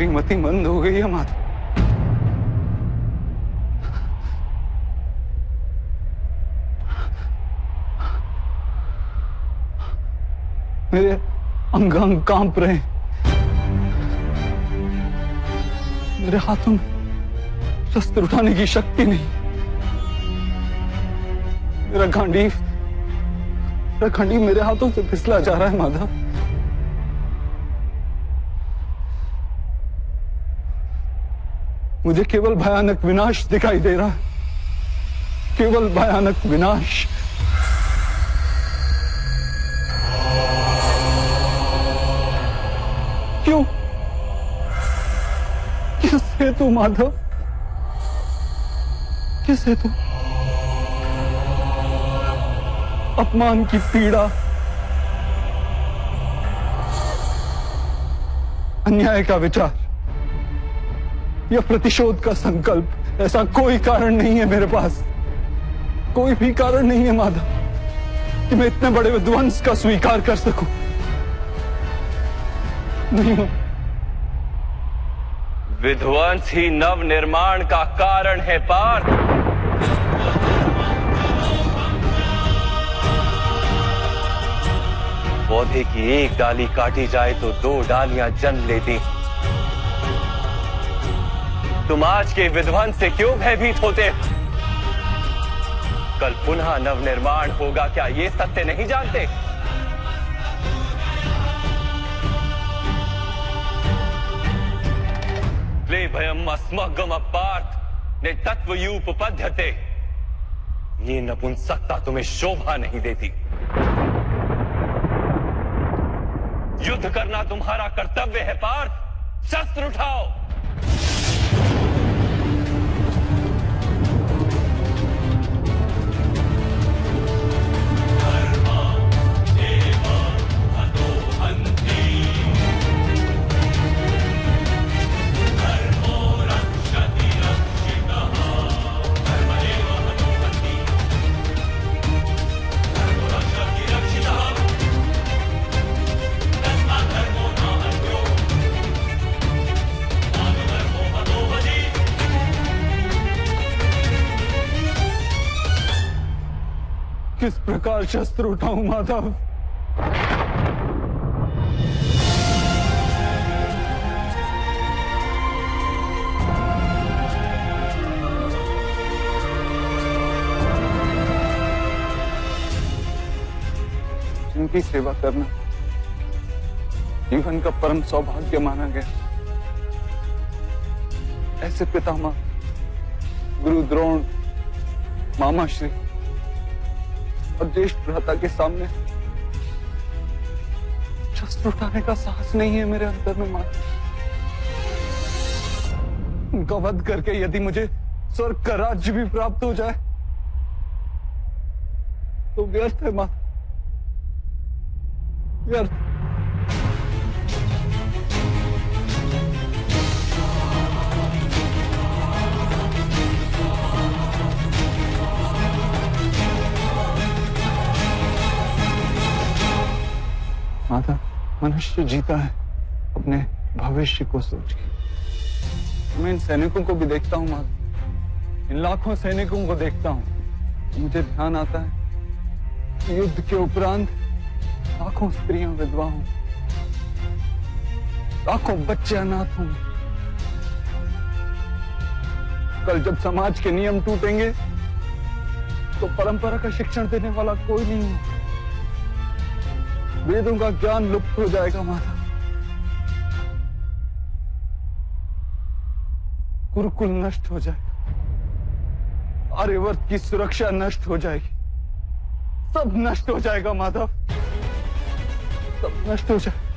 मेरी मति मंद हो गई है माता। मेरे अंग अंग कांप रहे हैं। मेरे हाथों में शस्त्र उठाने की शक्ति नहीं। मेरा गांडीव मेरे हाथों से फिसला जा रहा है माधव। मुझे केवल भयानक विनाश दिखाई दे रहा है, केवल भयानक विनाश। क्यों? किस हेतु माधव? किस हेतु? अपमान की पीड़ा, अन्याय का विचार या प्रतिशोध का संकल्प, ऐसा कोई कारण नहीं है मेरे पास। कोई भी कारण नहीं है माधव कि मैं इतने बड़े विध्वंस का स्वीकार कर सकूं। नहीं। विध्वंस ही नव निर्माण का कारण है पार्थ। पौधे की एक डाली काटी जाए तो 2 डालियां जन्म लेती। तुम आज के विध्वंस से क्यों भयभीत होते? कल पुनः नव निर्माण होगा, क्या ये सत्य नहीं जानते? ले भयम अस्मगम पार्थ ने तत्वयूपपद्यते। ये नपुंसकता तुम्हें शोभा नहीं देती। युद्ध करना तुम्हारा कर्तव्य है पार्थ। शस्त्र उठाओ। किस प्रकार शस्त्र उठाऊं माधव? जिनकी सेवा करना जीवन का परम सौभाग्य माना गया, ऐसे पितामह गुरु द्रोण, मामाश्री और ज्येष्ठ भ्राता के सामने शस्त्र उठाने का साहस नहीं है मेरे अंतर में मां। उनका वध करके यदि मुझे स्वर्ग का राज्य भी प्राप्त हो जाए तो व्यर्थ है मां, व्यर्थ। माता, मनुष्य जीता है अपने भविष्य को सोच के। मैं इन सैनिकों को भी देखता हूँ माता, इन लाखों सैनिकों को देखता हूँ। मुझे ध्यान आता है कि युद्ध के उपरांत लाखों स्त्रियां विधवा हों, लाखों बच्चे अनाथ होंगे। कल जब समाज के नियम टूटेंगे तो परंपरा का शिक्षण देने वाला कोई नहीं होगा। वेदों का ज्ञान लुप्त हो जाएगा माता। गुरुकुल नष्ट हो जाएगा, आर्यवर्त की सुरक्षा नष्ट हो जाएगी, सब नष्ट हो जाएगा माधव, सब नष्ट हो जाएगा।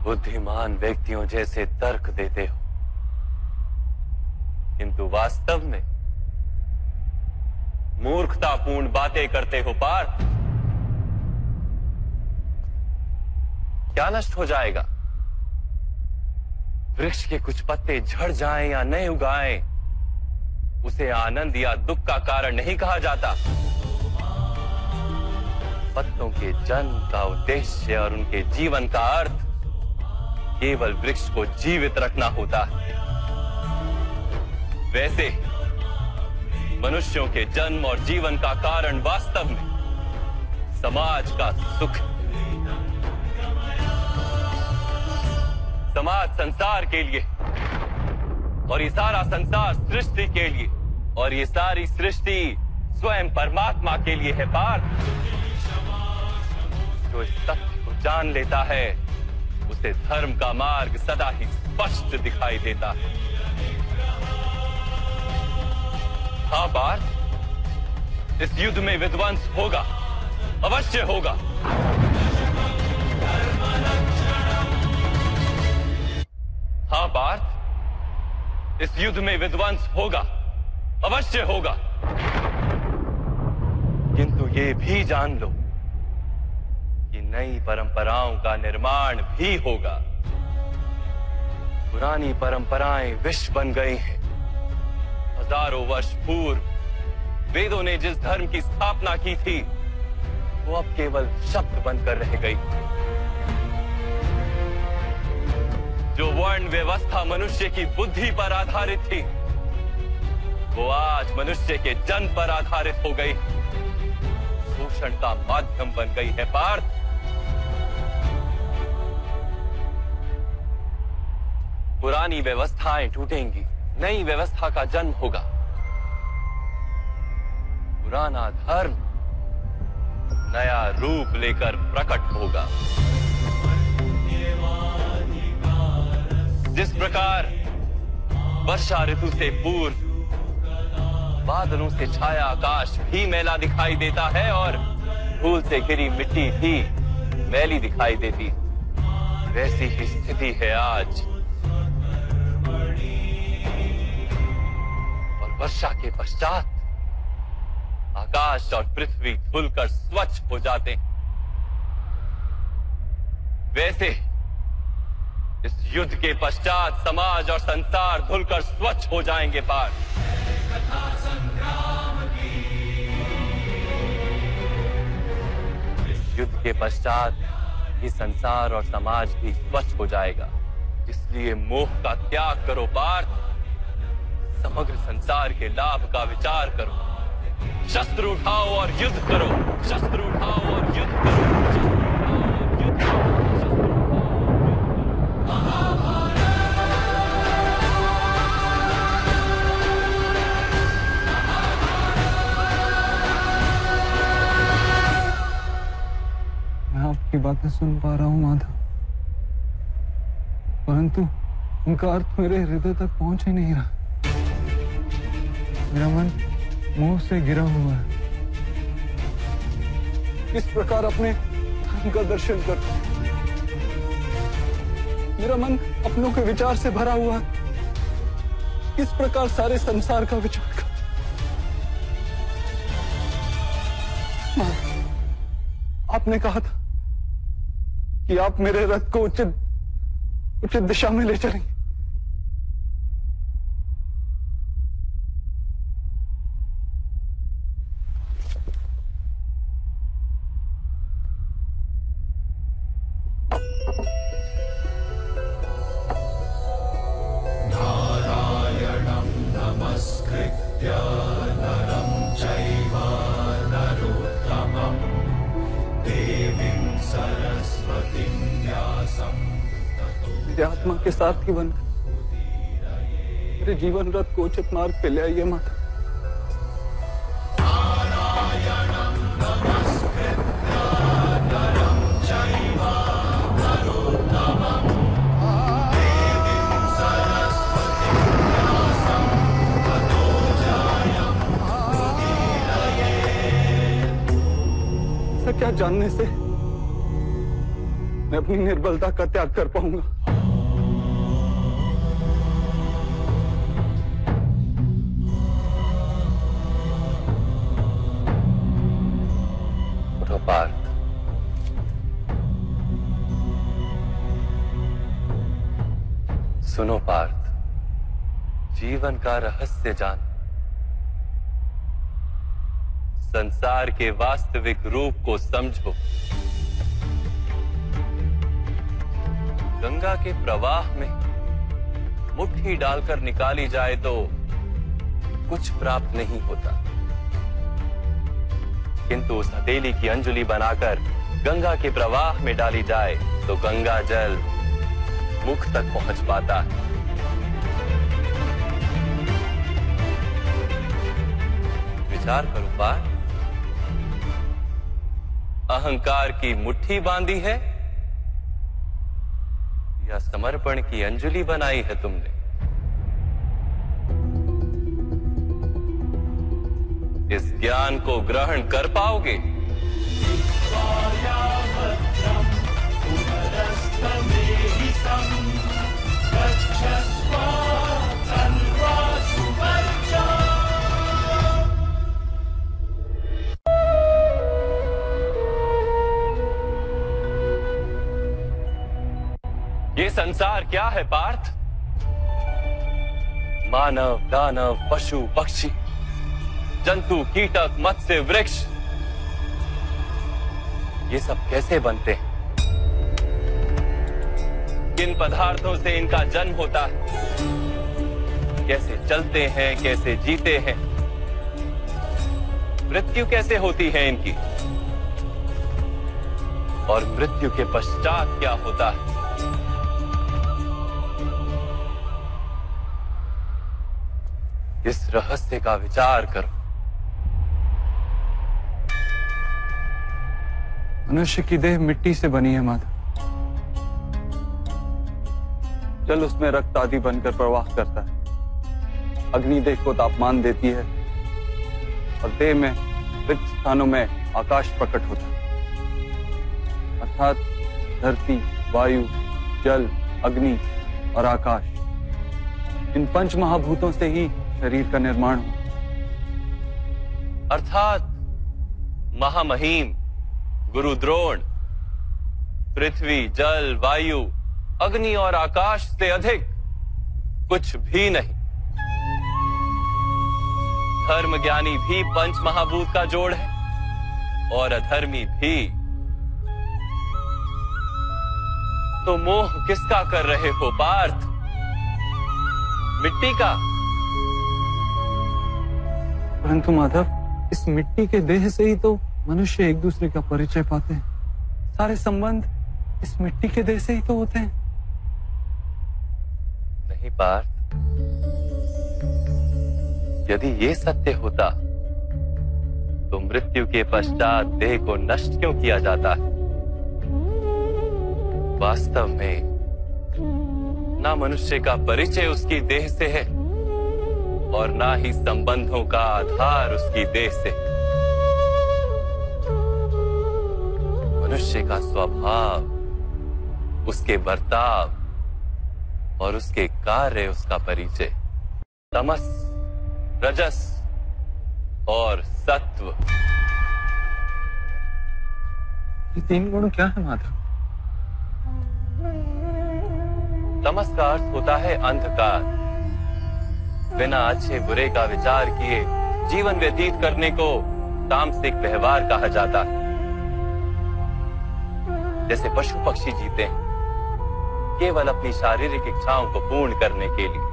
बुद्धिमान व्यक्तियों जैसे तर्क देते हो, किंतु वास्तव में मूर्खतापूर्ण बातें करते हो पार्थ। क्या नष्ट हो जाएगा? वृक्ष के कुछ पत्ते झड़ जाएं या नहीं उगाएं, उसे आनंद या दुख का कारण नहीं कहा जाता। पत्तों के जन्म का उद्देश्य और उनके जीवन का अर्थ केवल वृक्ष को जीवित रखना होता है। वैसे मनुष्यों के जन्म और जीवन का कारण वास्तव में समाज का सुख। समाज संसार के लिए और ये सारा संसार सृष्टि के लिए और ये सारी सृष्टि स्वयं परमात्मा के लिए है पार्थ। जो इस तथ्य को जान लेता है उसे धर्म का मार्ग सदा ही स्पष्ट दिखाई देता है। हाँ पार्थ, इस युद्ध में विध्वंस होगा, अवश्य होगा। हाँ पार्थ, इस युद्ध में विध्वंस होगा, अवश्य होगा। किंतु ये भी जान लो कि नई परंपराओं का निर्माण भी होगा। पुरानी परंपराएं विष बन गई हैं। हजारों वर्ष पूर्व वेदों ने जिस धर्म की स्थापना की थी वो अब केवल शब्द बनकर रह गई। जो वर्ण व्यवस्था मनुष्य की बुद्धि पर आधारित थी वो आज मनुष्य के जन्म पर आधारित हो गई, शोषण का माध्यम बन गई है पार्थ। पुरानी व्यवस्थाएं टूटेंगी, नई व्यवस्था का जन्म होगा। पुराना धर्म नया रूप लेकर प्रकट होगा। जिस प्रकार वर्षा ऋतु से पूर्व बादलों से छाया आकाश भी मैला दिखाई देता है और धूल से घिरी मिट्टी भी मैली दिखाई देती, वैसी ही स्थिति है आज। और वर्षा के पश्चात आकाश और पृथ्वी धुलकर स्वच्छ हो जाते हैं। वैसे इस युद्ध के पश्चात समाज और संसार धुलकर स्वच्छ हो जाएंगे पार्थ। इस युद्ध के पश्चात ये संसार और समाज भी स्वच्छ हो जाएगा। इसलिए मोह का त्याग करो पार्थ, समग्र संसार के लाभ का विचार करो। शस्त्र उठाओ और युद्ध करो, शस्त्र उठाओ और युद्ध करो, युद्ध करो। मैं आपकी बातें सुन पा रहा हूं माधव, परंतु उनका अर्थ मेरे हृदय तक पहुंच ही नहीं रहा। मेरा मन मोह से गिरा हुआ है। किस प्रकार अपने धर्म का दर्शन कर, मेरा मन अपनों के विचार से भरा हुआ है। किस प्रकार सारे संसार का विचार कर। आपने कहा था कि आप मेरे रथ को उचित दिशा में ले चलेंगे। आत्मा के सारथी बनकर मेरे जीवन रथ को उचित मार्ग पे ले आइए माता। ऐसा क्या जानने से मैं अपनी निर्बलता का त्याग कर पाऊंगा? पार्थ, सुनो पार्थ, जीवन का रहस्य जान। संसार के वास्तविक रूप को समझो। गंगा के प्रवाह में मुट्ठी डालकर निकाली जाए तो कुछ प्राप्त नहीं होता, किंतु उस हथेली की अंजलि बनाकर गंगा के प्रवाह में डाली जाए तो गंगा जल मुख तक पहुंच पाता है। विचार करो पार्थ, अहंकार की मुट्ठी बांधी है या समर्पण की अंजलि बनाई है तुमने? इस ज्ञान को ग्रहण कर पाओगे? ये संसार क्या है पार्थ? मानव, दानव, पशु, पक्षी, जंतु, कीटक, मत्स्य, वृक्ष, ये सब कैसे बनते हैं? किन पदार्थों से इनका जन्म होता है? कैसे चलते हैं, कैसे जीते हैं? मृत्यु कैसे होती है इनकी? और मृत्यु के पश्चात क्या होता है? इस रहस्य का विचार करो। मनुष्य की देह मिट्टी से बनी है माता। जल उसमें रक्त आदि बनकर प्रवाह करता है। अग्नि देह को तापमान देती है और देह में रिक्त स्थानों में आकाश प्रकट होता है। अर्थात धरती, वायु, जल, अग्नि और आकाश, इन पंच महाभूतों से ही शरीर का निर्माण हो। अर्थात महामहिम गुरु द्रोण पृथ्वी, जल, वायु, अग्नि और आकाश से अधिक कुछ भी नहीं। धर्म ज्ञानी भी पंच महाभूत का जोड़ है और अधर्मी भी। तो मोह किसका कर रहे हो पार्थ? मिट्टी का? परंतु माधव, इस मिट्टी के देह से ही तो मनुष्य एक दूसरे का परिचय पाते हैं। सारे संबंध इस मिट्टी के देह से ही तो होते हैं। नहीं पार्थ, यदि ये सत्य होता तो मृत्यु के पश्चात देह को नष्ट क्यों किया जाता है? वास्तव में ना मनुष्य का परिचय उसकी देह से है और ना ही संबंधों का आधार उसकी देह से। मनुष्य का स्वभाव, उसके बर्ताव और उसके कार्य उसका परिचय। तमस, रजस और सत्व, ये तीन गुण क्या है माधव? तमस का अर्थ होता है अंधकार। बिना अच्छे बुरे का विचार किए जीवन व्यतीत करने को तामसिक व्यवहार कहा जाता है। जैसे पशु पक्षी जीते हैं केवल अपनी शारीरिक इच्छाओं को पूर्ण करने के लिए।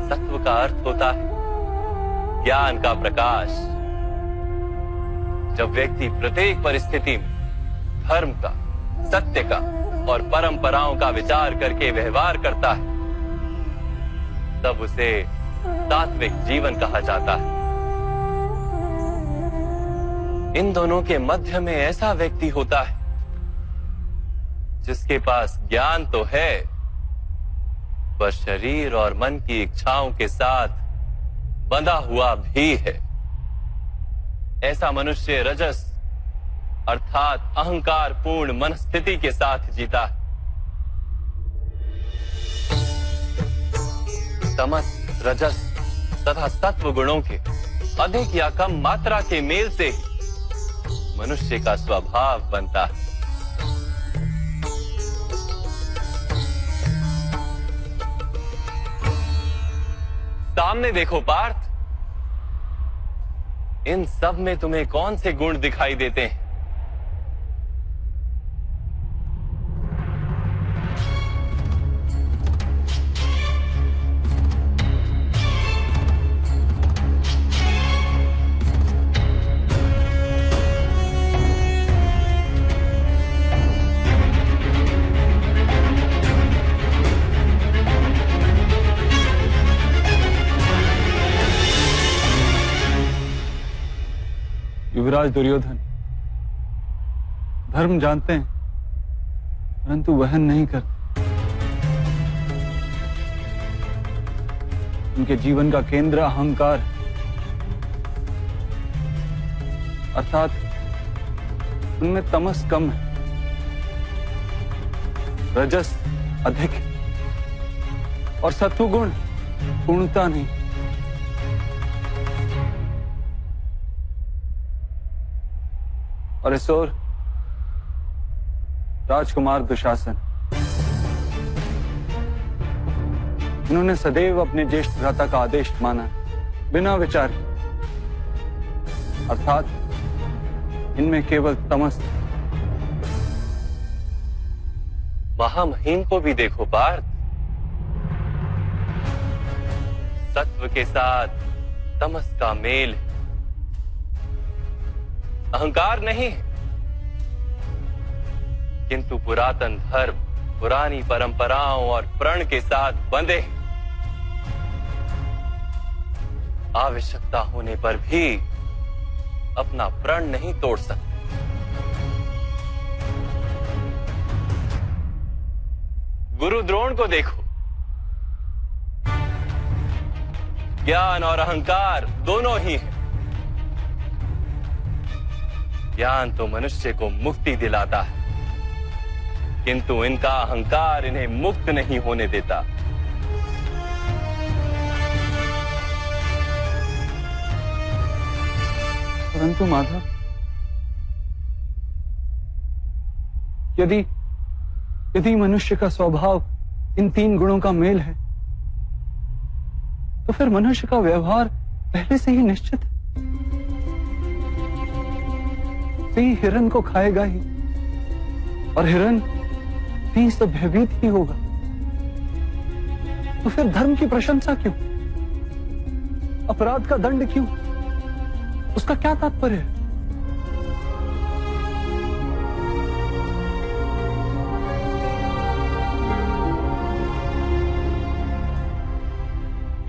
सत्व का अर्थ होता है ज्ञान का प्रकाश। जब व्यक्ति प्रत्येक परिस्थिति में धर्म का, सत्य का और परंपराओं का विचार करके व्यवहार करता है, तब उसे सात्विक जीवन कहा जाता है। इन दोनों के मध्य में ऐसा व्यक्ति होता है जिसके पास ज्ञान तो है पर शरीर और मन की इच्छाओं के साथ बंधा हुआ भी है। ऐसा मनुष्य रजस अर्थात अहंकार पूर्ण मनस्थिति के साथ जीता है। तमस, रजस तथा सत्व गुणों के अधिक या कम मात्रा के मेल से ही मनुष्य का स्वभाव बनता है। सामने देखो पार्थ, इन सब में तुम्हें कौन से गुण दिखाई देते हैं? युवराज दुर्योधन धर्म जानते हैं परंतु वहन नहीं करते। उनके जीवन का केंद्र अहंकार, अर्थात उनमें तमस कम है, रजस अधिक है और सत्वगुण पूर्णता नहीं। और इस ओर राजकुमार दुशासन, इन्होंने सदैव अपने ज्येष्ठ भ्राता का आदेश माना बिना विचार के, अर्थात इनमें केवल तमस। महामहिम को भी देखो पार्थ, सत्व के साथ तमस का मेल है, अहंकार नहीं है, किंतु पुरातन धर्म, पुरानी परंपराओं और प्रण के साथ बंधे, आवश्यकता होने पर भी अपना प्रण नहीं तोड़ सकते। गुरु द्रोण को देखो, ज्ञान और अहंकार दोनों ही हैं। ज्ञान तो मनुष्य को मुक्ति दिलाता है, किंतु इनका अहंकार इन्हें मुक्त नहीं होने देता। परंतु माधव, यदि मनुष्य का स्वभाव इन तीन गुणों का मेल है, तो फिर मनुष्य का व्यवहार पहले से ही निश्चित है। सिंह हिरन को खाएगा ही और हिरन सिंह से भयभीत ही होगा। तो फिर धर्म की प्रशंसा क्यों? अपराध का दंड क्यों? उसका क्या तात्पर्य है?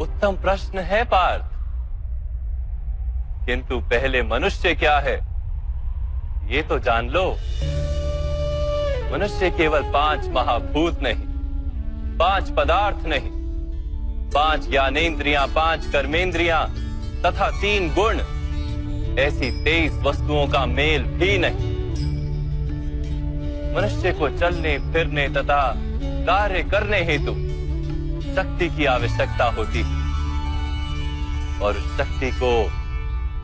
उत्तम प्रश्न है पार्थ, किंतु पहले मनुष्य क्या है ये तो जान लो। मनुष्य केवल 5 महाभूत नहीं, 5 पदार्थ नहीं, 5 ज्ञानेंद्रियां, 5 कर्मेंद्रियां तथा 3 गुण, ऐसी 23 वस्तुओं का मेल भी नहीं। मनुष्य को चलने फिरने तथा कार्य करने हेतु शक्ति की आवश्यकता होती है और उस शक्ति को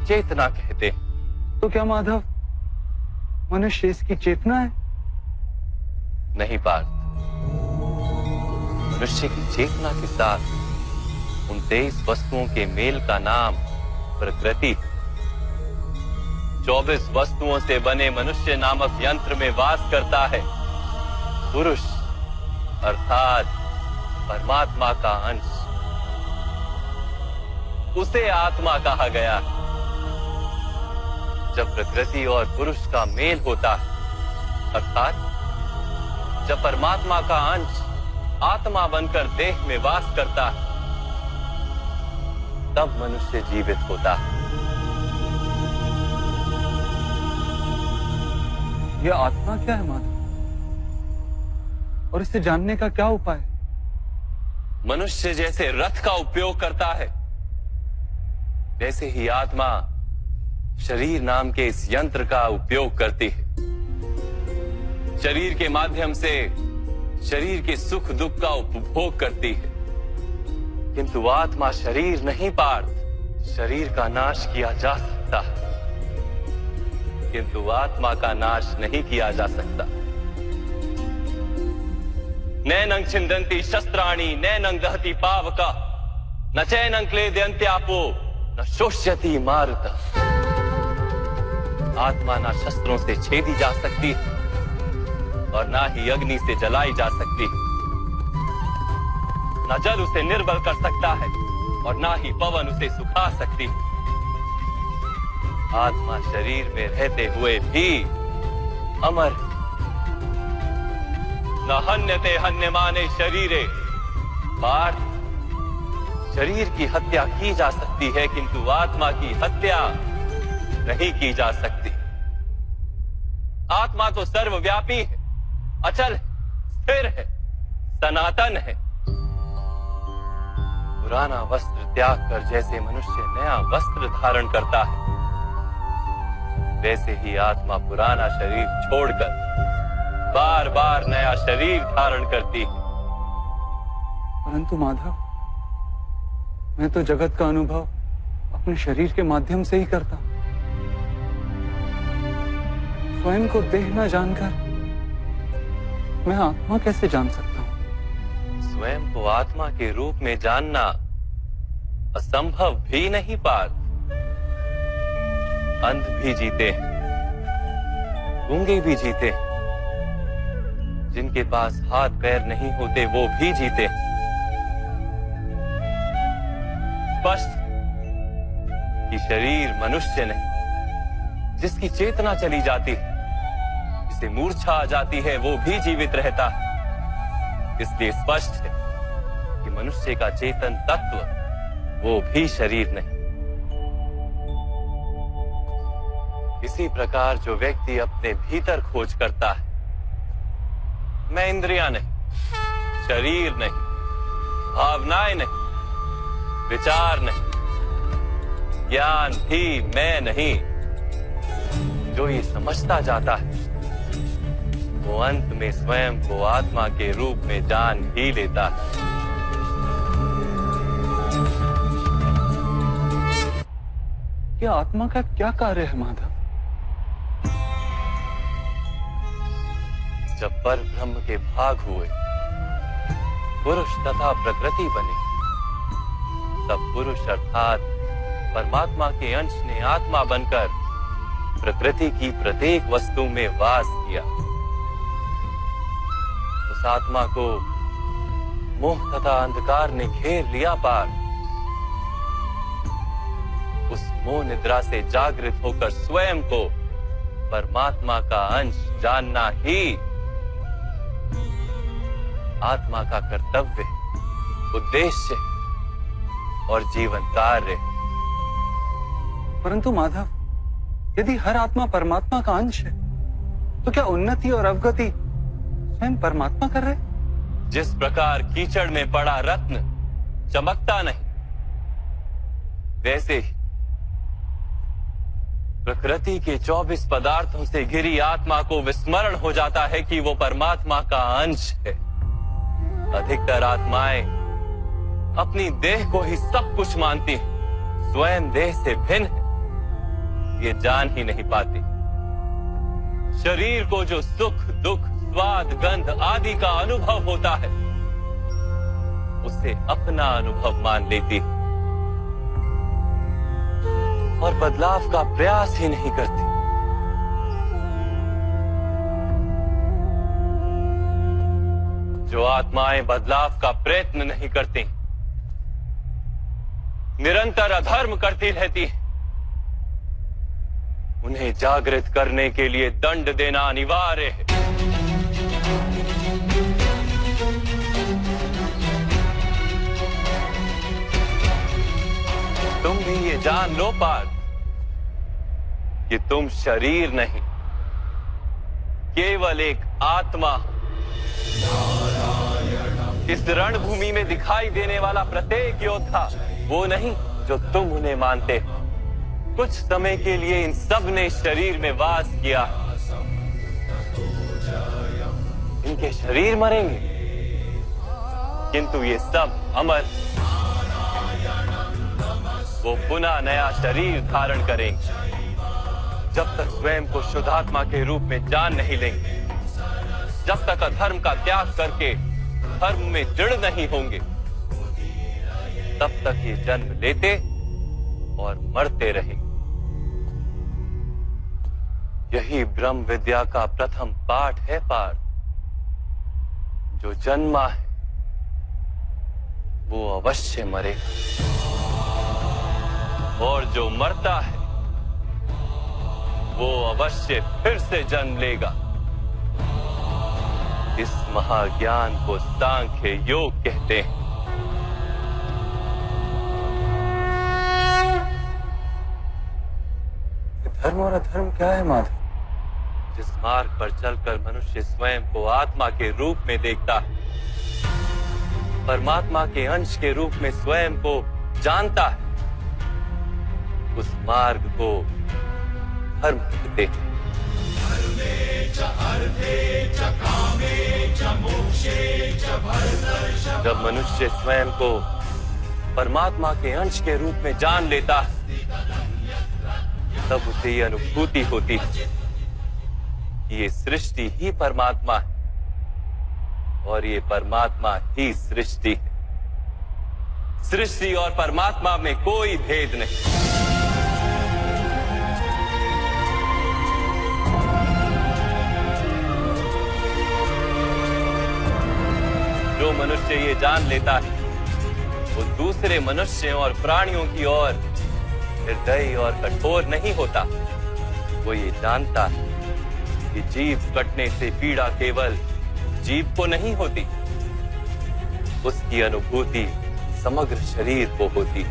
चेतना कहते हैं। तो क्या माधव, मनुष्य इसकी चेतना है? नहीं पार्थ, मनुष्य की चेतना के साथ उन 23 वस्तुओं के मेल का नाम प्रकृति। 24 वस्तुओं से बने मनुष्य नामक यंत्र में वास करता है पुरुष, अर्थात परमात्मा का अंश। उसे आत्मा कहा गया है। जब प्रकृति और पुरुष का मेल होता है, अर्थात जब परमात्मा का अंश आत्मा बनकर देह में वास करता है, तब मनुष्य जीवित होता है। यह आत्मा क्या है माधव, और इसे जानने का क्या उपाय? मनुष्य जैसे रथ का उपयोग करता है, वैसे ही आत्मा शरीर नाम के इस यंत्र का उपयोग करती है। शरीर के माध्यम से शरीर के सुख दुख का उपभोग करती है, किंतु आत्मा शरीर नहीं पार्थ। शरीर का नाश किया जा सकता है, किंतु आत्मा का नाश नहीं किया जा सकता। नैनं छिन्दन्ति शस्त्राणि नैनं दहति पावका, न चैनं क्लेदयन्त्यापो न शोष्यति मारुतः। आत्मा ना शस्त्रों से छेदी जा सकती और ना ही अग्नि से जलाई जा सकती। ना जल उसे निर्बल कर सकता है और ना ही पवन उसे सुखा सकती। आत्मा शरीर में रहते हुए भी अमर। न हन्यते हन्यमाने शरीरे। पार्थ, शरीर की हत्या की जा सकती है किंतु आत्मा की हत्या नहीं की जा सकती। आत्मा तो सर्वव्यापी है, अचल है, स्थिर है, सनातन है। पुराना वस्त्र त्याग कर जैसे मनुष्य नया वस्त्र धारण करता है, वैसे ही आत्मा पुराना शरीर छोड़कर बार बार नया शरीर धारण करती है। परंतु माधव, मैं तो जगत का अनुभव अपने शरीर के माध्यम से ही करता हूं। स्वयं को देह न जानकर मैं आत्मा कैसे जान सकता हूं? स्वयं को आत्मा के रूप में जानना असंभव भी नहीं पार्थ। अंध भी जीते हैं, गूंगे भी जीते हैं, जिनके पास हाथ पैर नहीं होते वो भी जीते हैं। स्पष्ट कि शरीर मनुष्य नहीं, जिसकी चेतना चली जाती है, जिसे मूर्छा आ जाती है, वो भी जीवित रहता है। इसलिए स्पष्ट है कि मनुष्य का चेतन तत्व वो भी शरीर नहीं। इसी प्रकार जो व्यक्ति अपने भीतर खोज करता है, मैं इंद्रियां नहीं, शरीर नहीं, भावनाएं नहीं, विचार नहीं, ज्ञान भी मैं नहीं, जो ये समझता जाता है वो अंत में स्वयं को आत्मा के रूप में जान ही लेता है। यह आत्मा का क्या कार्य है माधव? जब पर ब्रह्म के भाग हुए, पुरुष तथा प्रकृति बने, तब पुरुष अर्थात परमात्मा के अंश ने आत्मा बनकर प्रकृति की प्रत्येक वस्तु में वास किया। उस आत्मा को मोह तथा अंधकार ने घेर लिया पार। उस मोह निद्रा से जागृत होकर स्वयं को परमात्मा का अंश जानना ही आत्मा का कर्तव्य, उद्देश्य और जीवन कार्य। परंतु माधव, यदि हर आत्मा परमात्मा का अंश है, तो क्या उन्नति और अवगति स्वयं परमात्मा कर रहे? जिस प्रकार कीचड़ में पड़ा रत्न चमकता नहीं, वैसे ही प्रकृति के 24 पदार्थों से घिरी आत्मा को विस्मरण हो जाता है कि वो परमात्मा का अंश है। अधिकतर आत्माएं अपनी देह को ही सब कुछ मानती हैं, स्वयं देह से भिन्न है ये जान ही नहीं पाती। शरीर को जो सुख, दुख, स्वाद, गंध आदि का अनुभव होता है, उसे अपना अनुभव मान लेती और बदलाव का प्रयास ही नहीं करती। जो आत्माएं बदलाव का प्रयत्न नहीं करती, निरंतर अधर्म करती रहती हैं, उन्हें जागृत करने के लिए दंड देना अनिवार्य है। तुम भी ये जान लो पार्थ कि तुम शरीर नहीं, केवल एक आत्मा। इस रणभूमि में दिखाई देने वाला प्रत्येक योद्धा वो नहीं जो तुम उन्हें मानते हो। कुछ समय के लिए इन सब ने शरीर में वास किया, इनके शरीर मरेंगे किंतु ये सब अमर। वो पुनः नया शरीर धारण करेंगे। जब तक स्वयं को शुद्धात्मा के रूप में जान नहीं लेंगे, जब तक अधर्म का त्याग करके धर्म में दृढ़ नहीं होंगे, तब तक ये जन्म लेते और मरते रहेंगे। यही ब्रह्म विद्या का प्रथम पाठ है पार्थ। जो जन्मा है वो अवश्य मरेगा, और जो मरता है वो अवश्य फिर से जन्म लेगा। इस महाज्ञान को सांख्य योग कहते हैं। धर्म और अधर्म क्या है माधव? जिस मार्ग पर चलकर मनुष्य स्वयं को आत्मा के रूप में देखता है, परमात्मा के अंश के रूप में स्वयं को जानता है, उस मार्ग को धर्म कहते हैं। जब मनुष्य स्वयं को परमात्मा के अंश के रूप में जान लेता है, तब उसे ये अनुभूति होती है कि ये सृष्टि ही परमात्मा है और ये परमात्मा ही सृष्टि है। सृष्टि और परमात्मा में कोई भेद नहीं। जो मनुष्य ये जान लेता है वो दूसरे मनुष्यों और प्राणियों की ओर निर्दयी और कठोर नहीं होता। वो ये जानता है कि जीव कटने से पीड़ा केवल जीव को नहीं होती, उसकी अनुभूति समग्र शरीर को होती।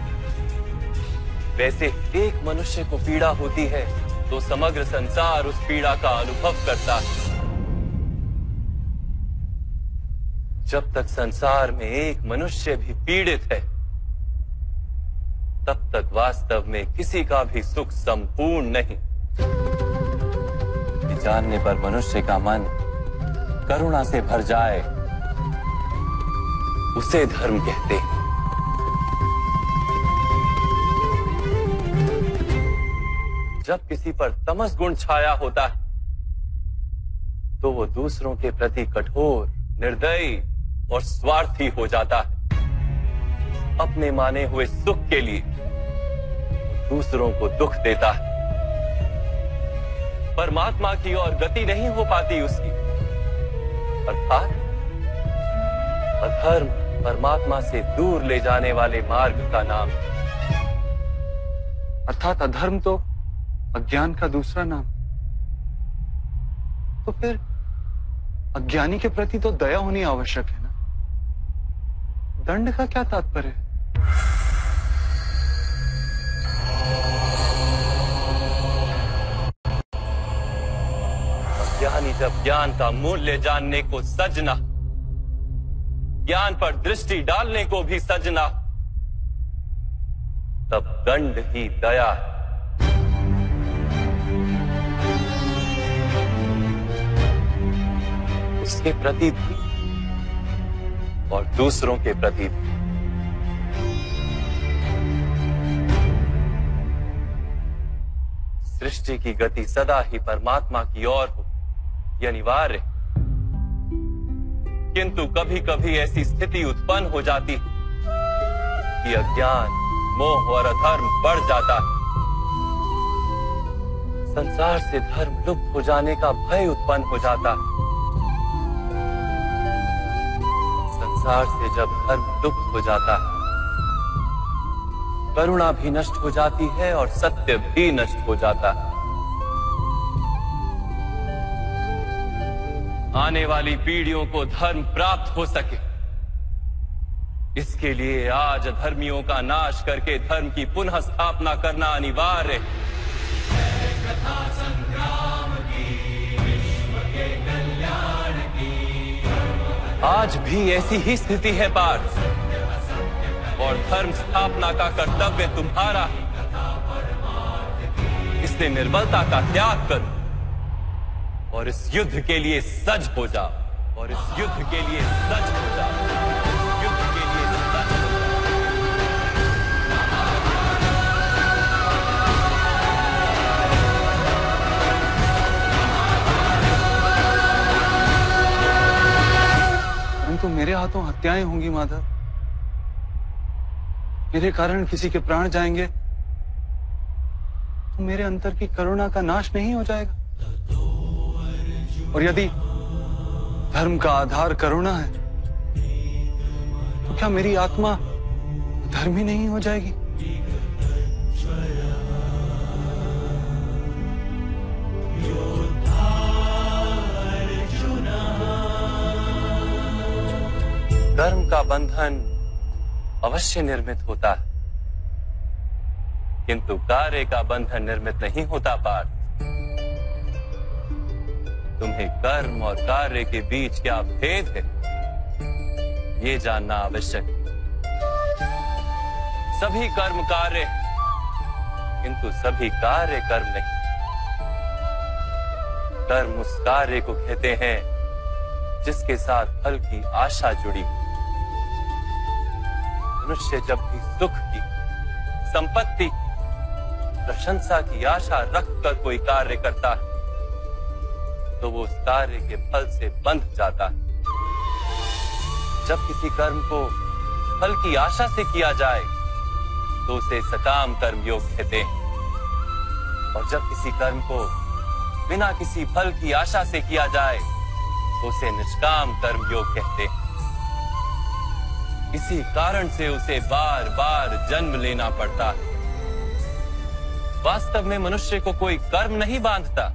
वैसे एक मनुष्य को पीड़ा होती है तो समग्र संसार उस पीड़ा का अनुभव करता है। जब तक संसार में एक मनुष्य भी पीड़ित है, तब तक वास्तव में किसी का भी सुख संपूर्ण नहीं। जानने पर मनुष्य का मन करुणा से भर जाए, उसे धर्म कहते हैं। जब किसी पर तमस गुण छाया होता है तो वो दूसरों के प्रति कठोर, निर्दयी और स्वार्थी हो जाता है। अपने माने हुए सुख के लिए दूसरों को दुख देता है। परमात्मा की ओर गति नहीं हो पाती उसकी। अर्थात अधर्म परमात्मा से दूर ले जाने वाले मार्ग का नाम। अर्थात अधर्म तो अज्ञान का दूसरा नाम। तो फिर अज्ञानी के प्रति तो दया होनी आवश्यक है ना। दंड का क्या तात्पर्य है? अज्ञानी जब ज्ञान का मूल्य जानने को सजना, ज्ञान पर दृष्टि डालने को भी सजना, तब दंड ही दया है। उसके प्रति भी और दूसरों के प्रति भी। सृष्टि की गति सदा ही परमात्मा की ओर हो, यह अनिवार्य है। किंतु कभी कभी ऐसी स्थिति उत्पन्न हो जाती है कि अज्ञान, मोह और अधर्म बढ़ जाता है। संसार से धर्म लुप्त हो जाने का भय उत्पन्न हो जाता है। संसार से जब धर्म लुप्त हो जाता है, करुणा भी नष्ट हो जाती है और सत्य भी नष्ट हो जाता है। आने वाली पीढ़ियों को धर्म प्राप्त हो सके, इसके लिए आज अधर्मियों का नाश करके धर्म की पुनः स्थापना करना अनिवार्य है। आज भी ऐसी ही स्थिति है पार्थ, और धर्म स्थापना का कर्तव्य तुम्हारा है। इसलिए निर्बलता का त्याग करो और इस युद्ध के लिए सज हो जाओ। और इस युद्ध के लिए सज हो जाओ। युद्ध के लिए सज हो जाओ। परंतु मेरे हाथों हत्याएं होंगी माधव। मेरे कारण किसी के प्राण जाएंगे तो मेरे अंतर की करुणा का नाश नहीं हो जाएगा? और यदि धर्म का आधार करुणा है तो क्या मेरी आत्मा धर्मी नहीं हो जाएगी? कर्म का बंधन अवश्य निर्मित होता है, किंतु कार्य का बंधन निर्मित नहीं होता पार्थ। तुम्हें कर्म और कार्य के बीच क्या भेद है, ये जानना आवश्यक है। सभी कर्म कार्य किंतु सभी कार्य कर्म नहीं। कर्म उस कार्य को कहते हैं जिसके साथ फल की आशा जुड़ी। मनुष्य जब भी सुख की, संपत्ति, प्रशंसा की आशा रखकर कोई कार्य करता है तो वो उस कार्य के फल से बंध जाता है। जब किसी कर्म को फल की आशा से किया जाए तो उसे सकाम कर्म योग कहते हैं, और जब किसी कर्म को बिना किसी फल की आशा से किया जाए तो उसे निष्काम कर्म योग कहते हैं। इसी कारण से उसे बार बार जन्म लेना पड़ता है। वास्तव में मनुष्य को कोई कर्म नहीं बांधता,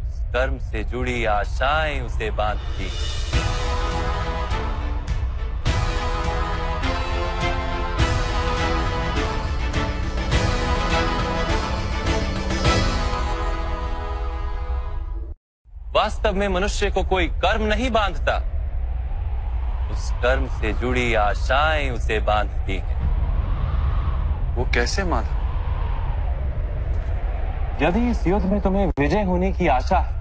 उस कर्म से जुड़ी आशाएं उसे बांधती। वास्तव में मनुष्य को कोई कर्म नहीं बांधता, उस कर्म से जुड़ी आशाएं उसे बांधती हैं। वो कैसे माधव? यदि इस युद्ध में तुम्हें विजय होने की आशा है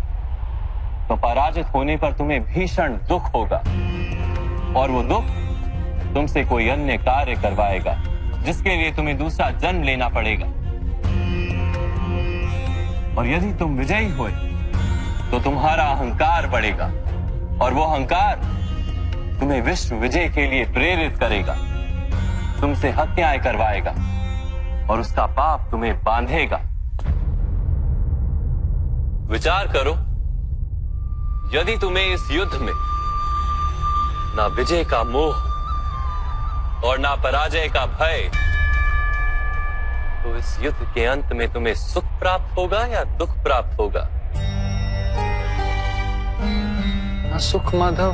तो पराजित होने पर तुम्हें भीषण दुख होगा, और वो दुख तुमसे कोई अन्य कार्य करवाएगा जिसके लिए तुम्हें दूसरा जन्म लेना पड़ेगा। और यदि तुम विजयी हुए तो तुम्हारा अहंकार बढ़ेगा, और वो अहंकार तुम्हें विश्व विजय के लिए प्रेरित करेगा, तुमसे हत्याएं करवाएगा और उसका पाप तुम्हें बांधेगा। विचार करो, यदि तुम्हें इस युद्ध में ना विजय का मोह और ना पराजय का भय, तो इस युद्ध के अंत में तुम्हें सुख प्राप्त होगा या दुख प्राप्त होगा? ना सुख माधव,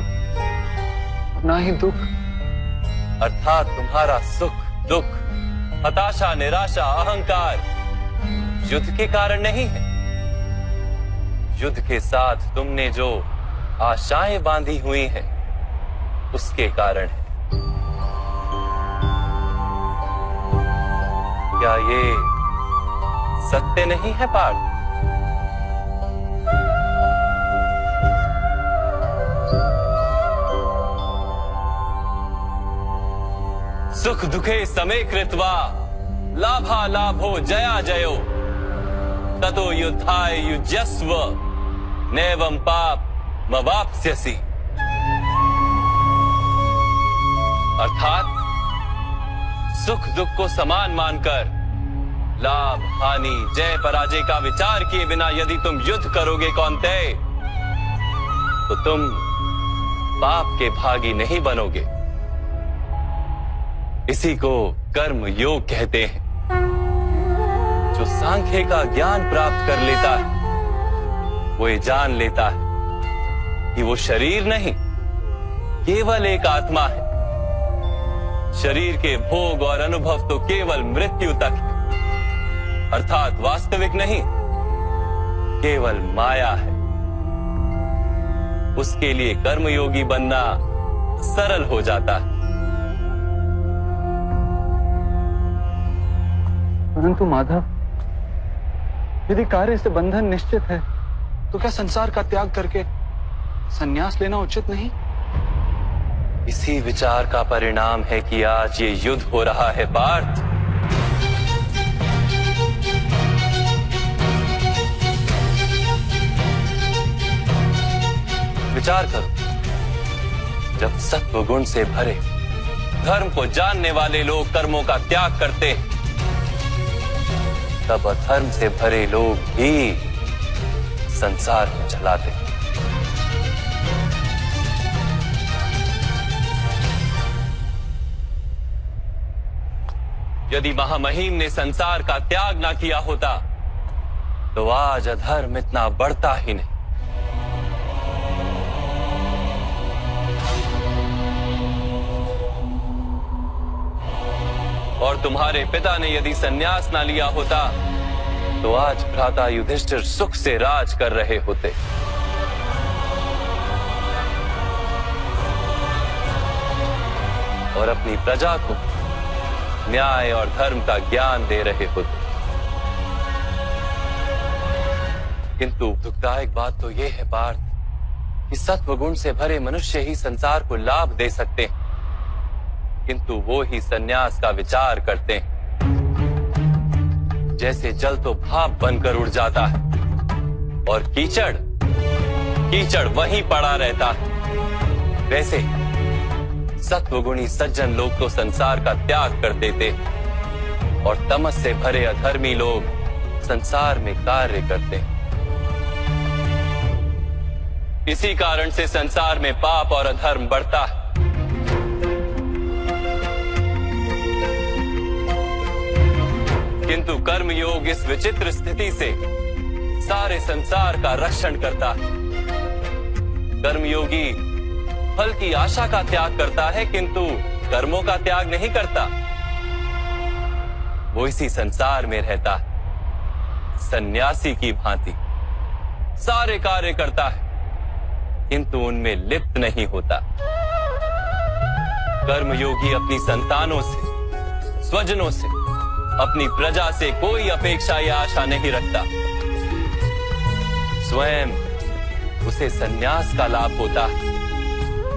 ना ही दुख। अर्थात तुम्हारा सुख, दुख, हताशा, निराशा, अहंकार युद्ध के कारण नहीं है। युद्ध के साथ तुमने जो आशाएं बांधी हुई हैं, उसके कारण है। क्या ये सत्य नहीं है पार्थ? सुख दुखे समे कृत्वा लाभा लाभो जया जयो ततो युद्धाय युज्यस्व नैवं पाप मवाप्स्यसि। अर्थात सुख दुख को समान मानकर लाभ हानि जय पराजय का विचार किए बिना यदि तुम युद्ध करोगे कौन्तेय, तो तुम पाप के भागी नहीं बनोगे। इसी को कर्म योग कहते हैं। जो सांख्य का ज्ञान प्राप्त कर लेता है वो ये जान लेता है कि वो शरीर नहीं, केवल एक आत्मा है। शरीर के भोग और अनुभव तो केवल मृत्यु तक है, अर्थात वास्तविक नहीं, केवल माया है। उसके लिए कर्मयोगी बनना सरल हो जाता है। परंतु माधव, यदि कार्य से बंधन निश्चित है तो क्या संसार का त्याग करके संन्यास लेना उचित नहीं? इसी विचार का परिणाम है कि आज ये युद्ध हो रहा है पार्थ। विचार करो, जब सत्व गुण से भरे धर्म को जानने वाले लोग कर्मों का त्याग करते हैं, तब अधर्म से भरे लोग भी संसार में जला दे। यदि महामहिम ने संसार का त्याग ना किया होता तो आज अधर्म इतना बढ़ता ही नहीं। और तुम्हारे पिता ने यदि संन्यास ना लिया होता तो आज भ्राता युधिष्ठिर सुख से राज कर रहे होते। और अपनी प्रजा को न्याय और धर्म का ज्ञान दे रहे होते। किंतु दुखदायक बात तो यह है पार्थ कि सत्वगुण से भरे मनुष्य ही संसार को लाभ दे सकते हैं, किंतु वो ही संन्यास का विचार करते हैं। जैसे जल तो भाप बनकर उड़ जाता है और कीचड़ वहीं पड़ा रहता है, वैसे सत्वगुणी सज्जन लोग तो संसार का त्याग कर देते और तमस से भरे अधर्मी लोग संसार में कार्य करते हैं। इसी कारण से संसार में पाप और अधर्म बढ़ता है। किंतु कर्मयोग इस विचित्र स्थिति से सारे संसार का रक्षण करता है। कर्मयोगी फल की आशा का त्याग करता है, किंतु कर्मों का त्याग नहीं करता। वो इसी संसार में रहता है, सन्यासी की भांति सारे कार्य करता है, किंतु उनमें लिप्त नहीं होता। कर्मयोगी अपनी संतानों से, स्वजनों से, अपनी प्रजा से कोई अपेक्षा या आशा नहीं रखता। स्वयं उसे संन्यास का लाभ होता है,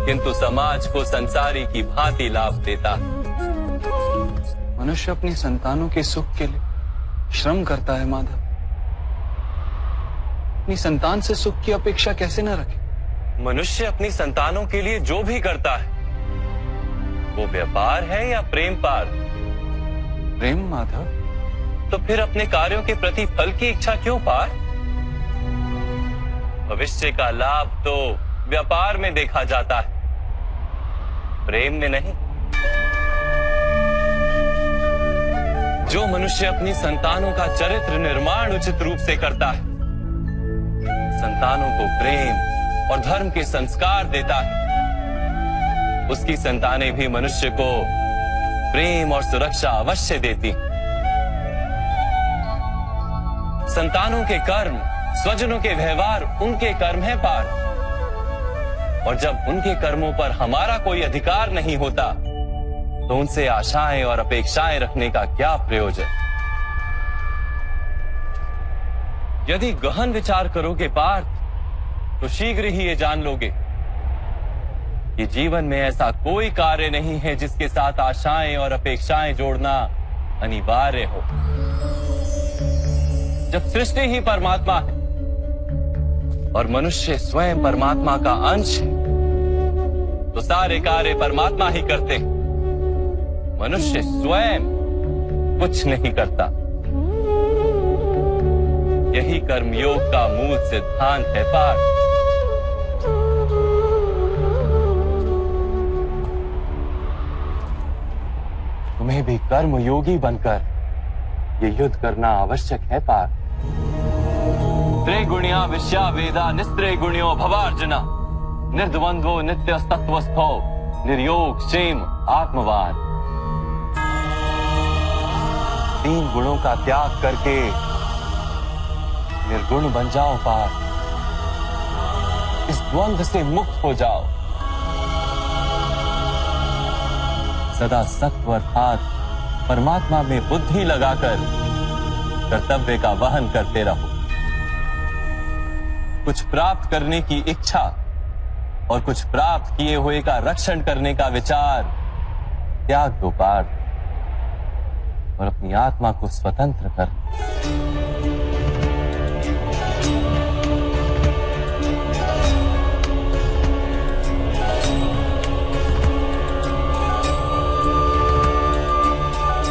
किंतु समाज को संसारी की भांति लाभ देता। मनुष्य अपनी संतानों के सुख के लिए श्रम करता है माधव। अपनी संतान से सुख की अपेक्षा कैसे न रखे? मनुष्य अपनी संतानों के लिए जो भी करता है वो व्यापार है या प्रेम पार्थ? प्रेम माधव। तो फिर अपने कार्यों के प्रति फल की इच्छा क्यों पार्थ? भविष्य का लाभ तो व्यापार में देखा जाता है, प्रेम में नहीं। जो मनुष्य अपनी संतानों का चरित्र निर्माण उचित रूप से करता है, संतानों को प्रेम और धर्म के संस्कार देता है, उसकी संतानें भी मनुष्य को प्रेम और सुरक्षा अवश्य देती। संतानों के कर्म, स्वजनों के व्यवहार उनके कर्म है पार्थ। और जब उनके कर्मों पर हमारा कोई अधिकार नहीं होता तो उनसे आशाएं और अपेक्षाएं रखने का क्या प्रयोजन? यदि गहन विचार करोगे पार्थ तो शीघ्र ही ये जान लोगे कि जीवन में ऐसा कोई कार्य नहीं है जिसके साथ आशाएं और अपेक्षाएं जोड़ना अनिवार्य हो। जब सृष्टि ही परमात्मा है और मनुष्य स्वयं परमात्मा का अंश है तो सारे कार्य परमात्मा ही करते हैं, मनुष्य स्वयं कुछ नहीं करता। यही कर्मयोग का मूल सिद्धांत है पार्थ। तुम्हें भी कर्मयोगी बनकर ये युद्ध करना आवश्यक है पार्थ। त्रिगुणिया विश्या वेदा निस्त्रिगुण्यो भवार्जुना निर्द्वंद्वो नित्य तत्वस्थो निर्योग क्षेम आत्मवान। 3 गुणों का त्याग करके निर्गुण बन जाओ पार्थ। इस द्वंद्व से मुक्त हो जाओ। सदा सत्व अर्थात परमात्मा में बुद्धि लगाकर कर्तव्य का वहन करते रहो। कुछ प्राप्त करने की इच्छा और कुछ प्राप्त किए हुए का रक्षण करने का विचार त्याग दो पार्थ और अपनी आत्मा को स्वतंत्र कर।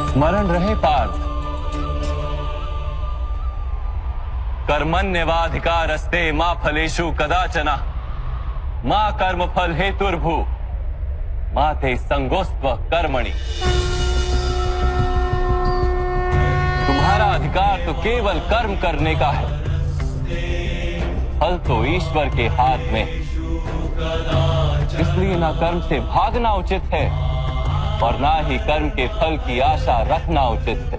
स्मरण रहे पार्थ, कर्मण्यवाधिकारस्ते मा फलेषु कदाचन मा कर्मफल हेतुर्भू मा ते संगोस्त्व कर्मणि। तुम्हारा अधिकार तो केवल कर्म करने का है, फल तो ईश्वर के हाथ में, इसलिए ना कर्म से भागना उचित है और ना ही कर्म के फल की आशा रखना उचित है।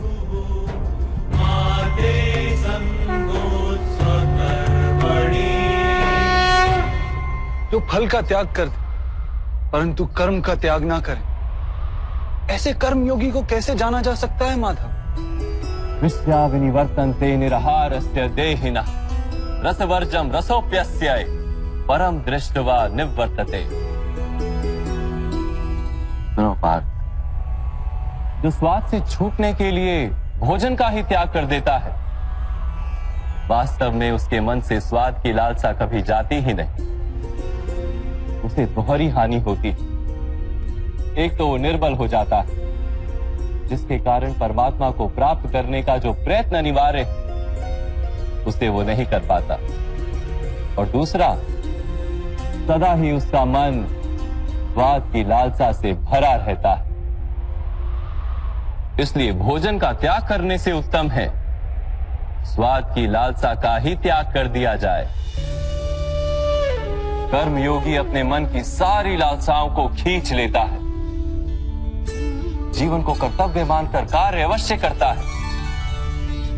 जो फल का त्याग कर दे परंतु कर्म का त्याग ना करे, ऐसे कर्म योगी को कैसे जाना जा सकता है माधव? विश्या विनिवर्तन्ते निराहारस्य देहिनः रसवर्जम रसोप्यस्य परम दृष्ट्वा निवर्तते। सुनो पार्थ, जो स्वाद से छूटने के लिए भोजन का ही त्याग कर देता है, वास्तव में उसके मन से स्वाद की लालसा कभी जाती ही नहीं, उसे दोहरी हानि होती। एक तो वो निर्बल हो जाता है, जिसके कारण परमात्मा को प्राप्त करने का जो प्रयत्न अनिवार्य है उसे वो नहीं कर पाता, और दूसरा सदा ही उसका मन स्वाद की लालसा से भरा रहता है। इसलिए भोजन का त्याग करने से उत्तम है स्वाद की लालसा का ही त्याग कर दिया जाए। कर्म योगी अपने मन की सारी लालसाओं को खींच लेता है, जीवन को कर्तव्य मानकर कार्य अवश्य करता है,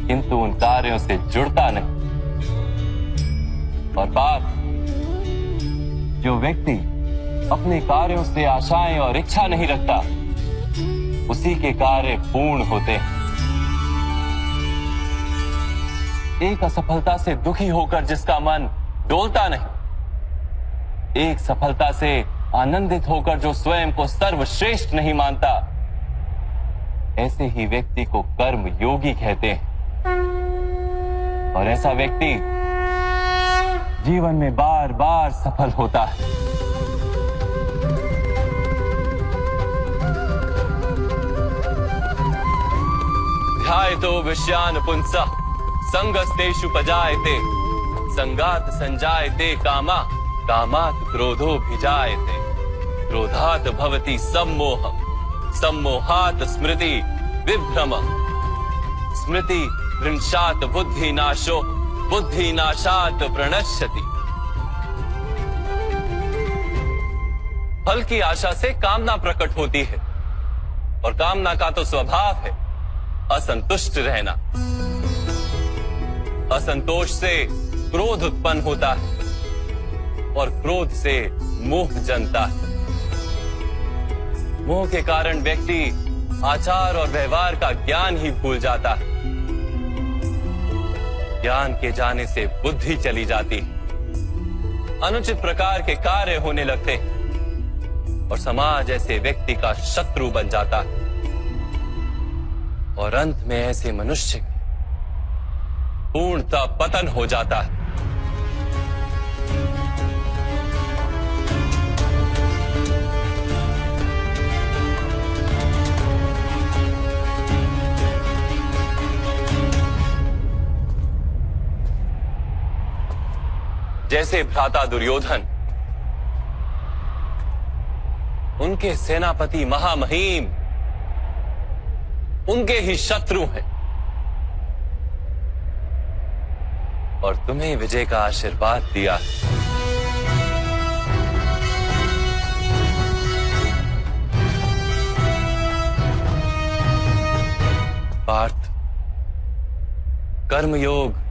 किंतु उन कार्यों से जुड़ता नहीं। और बात, जो व्यक्ति अपने कार्यों से आशाएं और इच्छा नहीं रखता, उसी के कार्य पूर्ण होते हैं। एक असफलता से दुखी होकर जिसका मन डोलता नहीं, एक सफलता से आनंदित होकर जो स्वयं को सर्वश्रेष्ठ नहीं मानता, ऐसे ही व्यक्ति को कर्म योगी कहते हैं। और ऐसा व्यक्ति जीवन में बार बार सफल होता है। ध्यायतो विषयान् पुंसः संगस्तेषु पजायते संगात संजायते कामा कामात् क्रोधो भिजायते क्रोधात् भवति सम्मोहः सम्मोहात् स्मृति विभ्रमः स्मृति भ्रंशात् बुद्धिनाशो बुद्धिनाशात् प्रणश्यति। फल की आशा से कामना प्रकट होती है, और कामना का तो स्वभाव है असंतुष्ट रहना। असंतोष से क्रोध उत्पन्न होता है, और क्रोध से मोह जन्मता है। मोह के कारण व्यक्ति आचार और व्यवहार का ज्ञान ही भूल जाता है। ज्ञान के जाने से बुद्धि चली जाती है, अनुचित प्रकार के कार्य होने लगते हैं, और समाज ऐसे व्यक्ति का शत्रु बन जाता है, और अंत में ऐसे मनुष्य पूर्णतः पतन हो जाता है। जैसे भ्राता दुर्योधन, उनके सेनापति महामहिम उनके ही शत्रु हैं, और तुम्हें विजय का आशीर्वाद दिया। पार्थ, कर्मयोग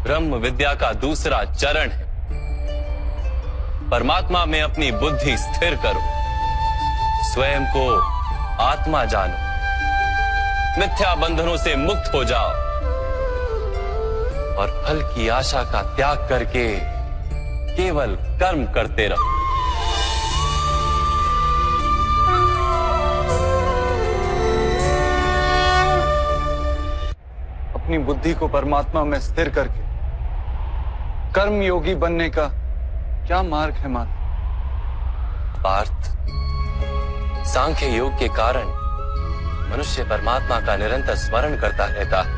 ब्रह्म विद्या का दूसरा चरण है। परमात्मा में अपनी बुद्धि स्थिर करो, स्वयं को आत्मा जानो, मिथ्या बंधनों से मुक्त हो जाओ, और फल की आशा का त्याग करके केवल कर्म करते रहो। अपनी बुद्धि को परमात्मा में स्थिर करके कर्म योगी बनने का क्या मार्ग है माता? पार्थ, सांख्य योग के कारण मनुष्य परमात्मा का निरंतर स्मरण करता रहता है,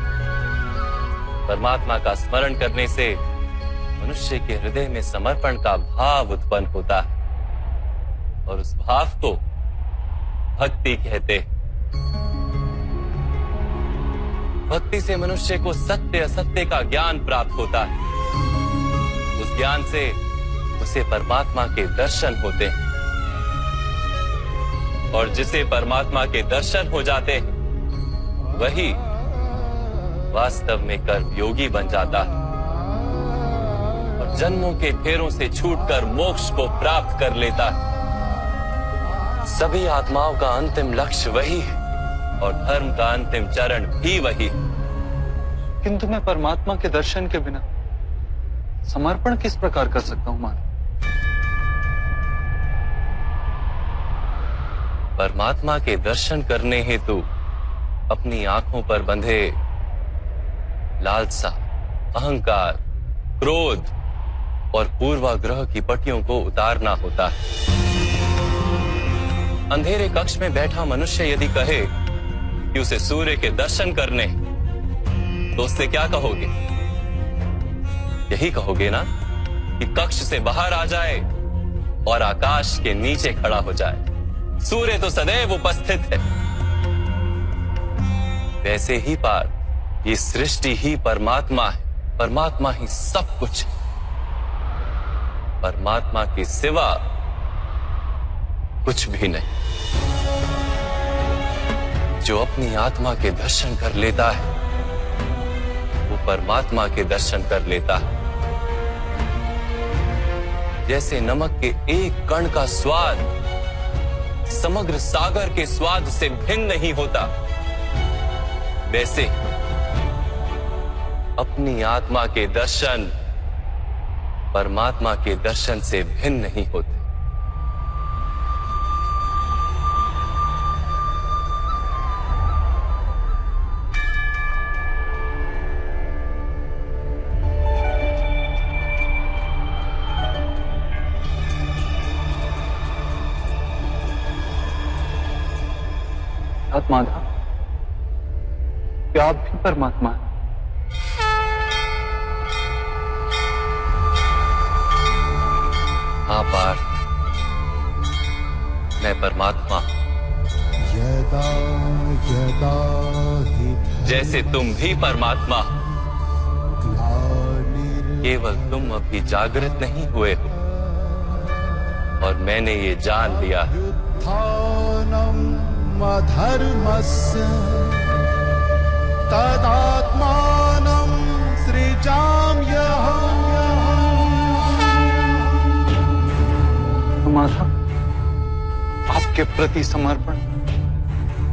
परमात्मा का स्मरण करने से मनुष्य के हृदय में समर्पण का भाव उत्पन्न होता है और उस भाव को भक्ति कहते हैं। भक्ति से मनुष्य को सत्य असत्य का ज्ञान प्राप्त होता है। उस ज्ञान से उसे परमात्मा के दर्शन होते हैं और जिसे परमात्मा के दर्शन हो जाते हैं वही वास्तव में कर्मयोगी बन जाता है और जन्मों के फेरों से छूटकर मोक्ष को प्राप्त कर लेता है। सभी आत्माओं का अंतिम लक्ष्य वही है और धर्म का अंतिम चरण भी वही। किंतु मैं परमात्मा के दर्शन के बिना समर्पण किस प्रकार कर सकता हूं माधव? परमात्मा के दर्शन करने हेतु अपनी आंखों पर बंधे लालसा, अहंकार, क्रोध और पूर्वाग्रह की पट्टियों को उतारना होता है। अंधेरे कक्ष में बैठा मनुष्य यदि कहे कि उसे सूर्य के दर्शन करने, तो उससे क्या कहोगे? यही कहोगे ना कि कक्ष से बाहर आ जाए और आकाश के नीचे खड़ा हो जाए। सूर्य तो सदैव उपस्थित है। वैसे ही पार ये सृष्टि ही परमात्मा है, परमात्मा ही सब कुछ है। परमात्मा के सिवा कुछ भी नहीं। जो अपनी आत्मा के दर्शन कर लेता है वो परमात्मा के दर्शन कर लेता है। जैसे नमक के एक कण का स्वाद समग्र सागर के स्वाद से भिन्न नहीं होता, वैसे अपनी आत्मा के दर्शन परमात्मा के दर्शन से भिन्न नहीं होते। माधव, क्या आप भी परमात्मा हैं? हाँ पार्थ, मैं परमात्मा। जैसे तुम भी परमात्मा, केवल तुम अभी जागृत नहीं हुए हो और मैंने ये जान लिया है। धर्मस्य तदात्मानं सृजाम्यहम्। माधव, आपके प्रति समर्पण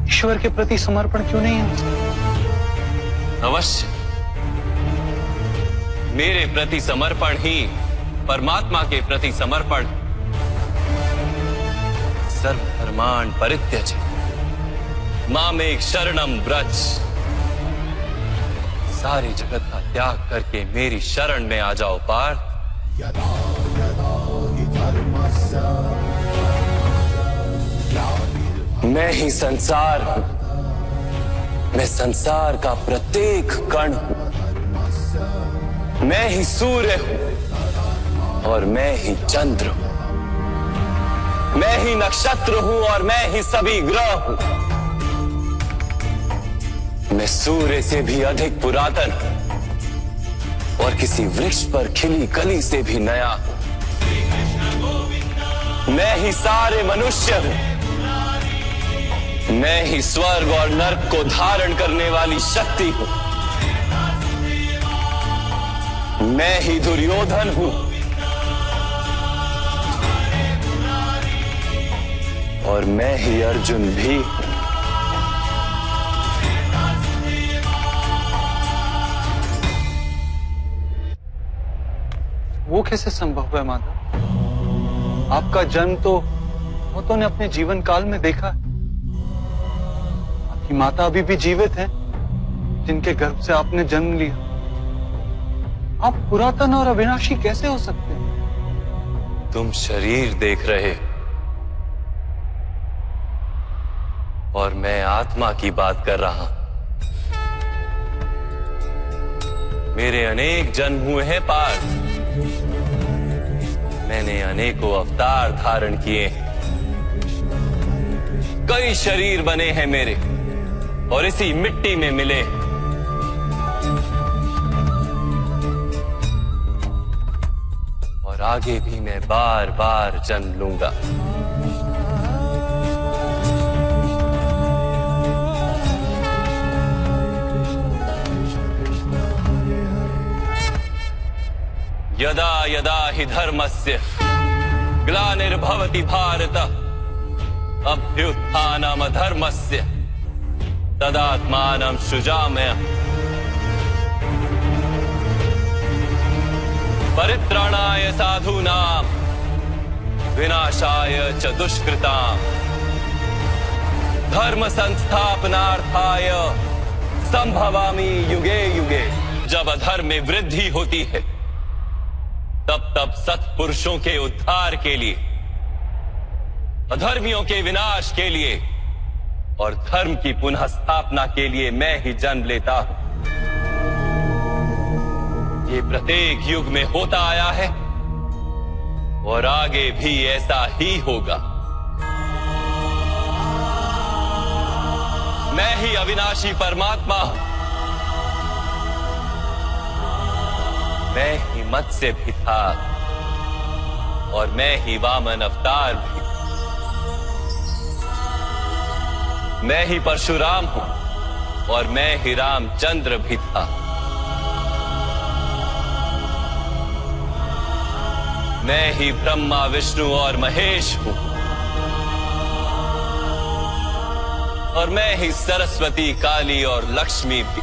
ईश्वर के प्रति समर्पण क्यों नहीं है? अवश्य, मेरे प्रति समर्पण ही परमात्मा के प्रति समर्पण। सर्वधर्मान् परित्यज्य मामेक शरणम व्रज। सारे जगत का त्याग करके मेरी शरण में आ जाओ पार्थ। यदा यदा हि धर्मस्य मैं ही संसार हूं, मैं संसार का प्रत्येक कण हूं, मैं ही सूर्य हूं और मैं ही चंद्र हूं, मैं ही नक्षत्र हूं और मैं ही सभी ग्रह हूं। मैं सूर्य से भी अधिक पुरातन हूं और किसी वृक्ष पर खिली कली से भी नया हूं। मैं ही सारे मनुष्य हूं, मैं ही स्वर्ग और नरक को धारण करने वाली शक्ति हूं। मैं ही दुर्योधन हूं और मैं ही अर्जुन भी हूं। वो कैसे संभव है माधव? आपका जन्म तो बहुतों ने अपने जीवन काल में देखा है। आपकी माता अभी भी जीवित है, जिनके गर्भ से आपने जन्म लिया। आप पुरातन और अविनाशी कैसे हो सकते हैं? तुम शरीर देख रहे और मैं आत्मा की बात कर रहा हूं। मेरे अनेक जन्म हुए हैं पार्थ। मैंने अनेकों अवतार धारण किए हैं, कई शरीर बने हैं मेरे और इसी मिट्टी में मिले। और आगे भी मैं बार बार जन्म लूंगा। यदा यदा हि धर्मस्य ग्लानिर्भवति भारत अभ्युत्थानम् अधर्मस्य तदात्मानं सृजाम्यहम्। परित्राणाय साधूनां विनाशाय च दुष्कृतां धर्म संस्थापनार्थाय संभवामि युगे युगे। जब अधर्म में वृद्धि होती है तब तब सत्पुरुषों के उद्धार के लिए, अधर्मियों के विनाश के लिए और धर्म की पुनः स्थापना के लिए मैं ही जन्म लेता हूं। ये प्रत्येक युग में होता आया है और आगे भी ऐसा ही होगा। मैं ही अविनाशी परमात्मा हूं। मैं ही मत्स्य भी था और मैं ही वामन अवतार भी। मैं ही परशुराम हूं और मैं ही रामचंद्र भी था। मैं ही ब्रह्मा विष्णु और महेश हूं और मैं ही सरस्वती काली और लक्ष्मी भी।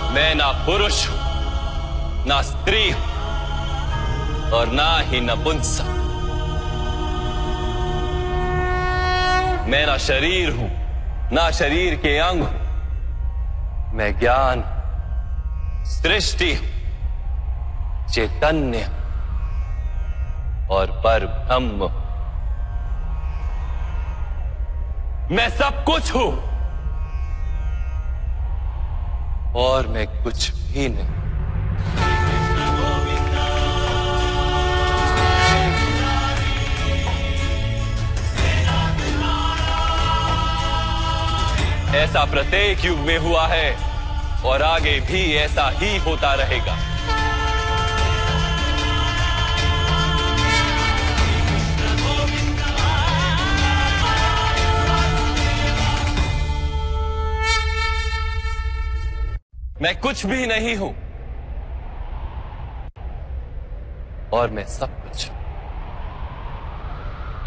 मैं ना पुरुष हूं, ना स्त्री हूं और ना ही नपुंसक। मैं ना शरीर हूं, ना शरीर के अंग हूं। मैं ज्ञान, सृष्टि हूं, चैतन्य और पर ब्रह्म। मैं सब कुछ हूं और मैं कुछ भी नहीं। ऐसा प्रत्येक युग में हुआ है और आगे भी ऐसा ही होता रहेगा। मैं कुछ भी नहीं हूं और मैं सब कुछ।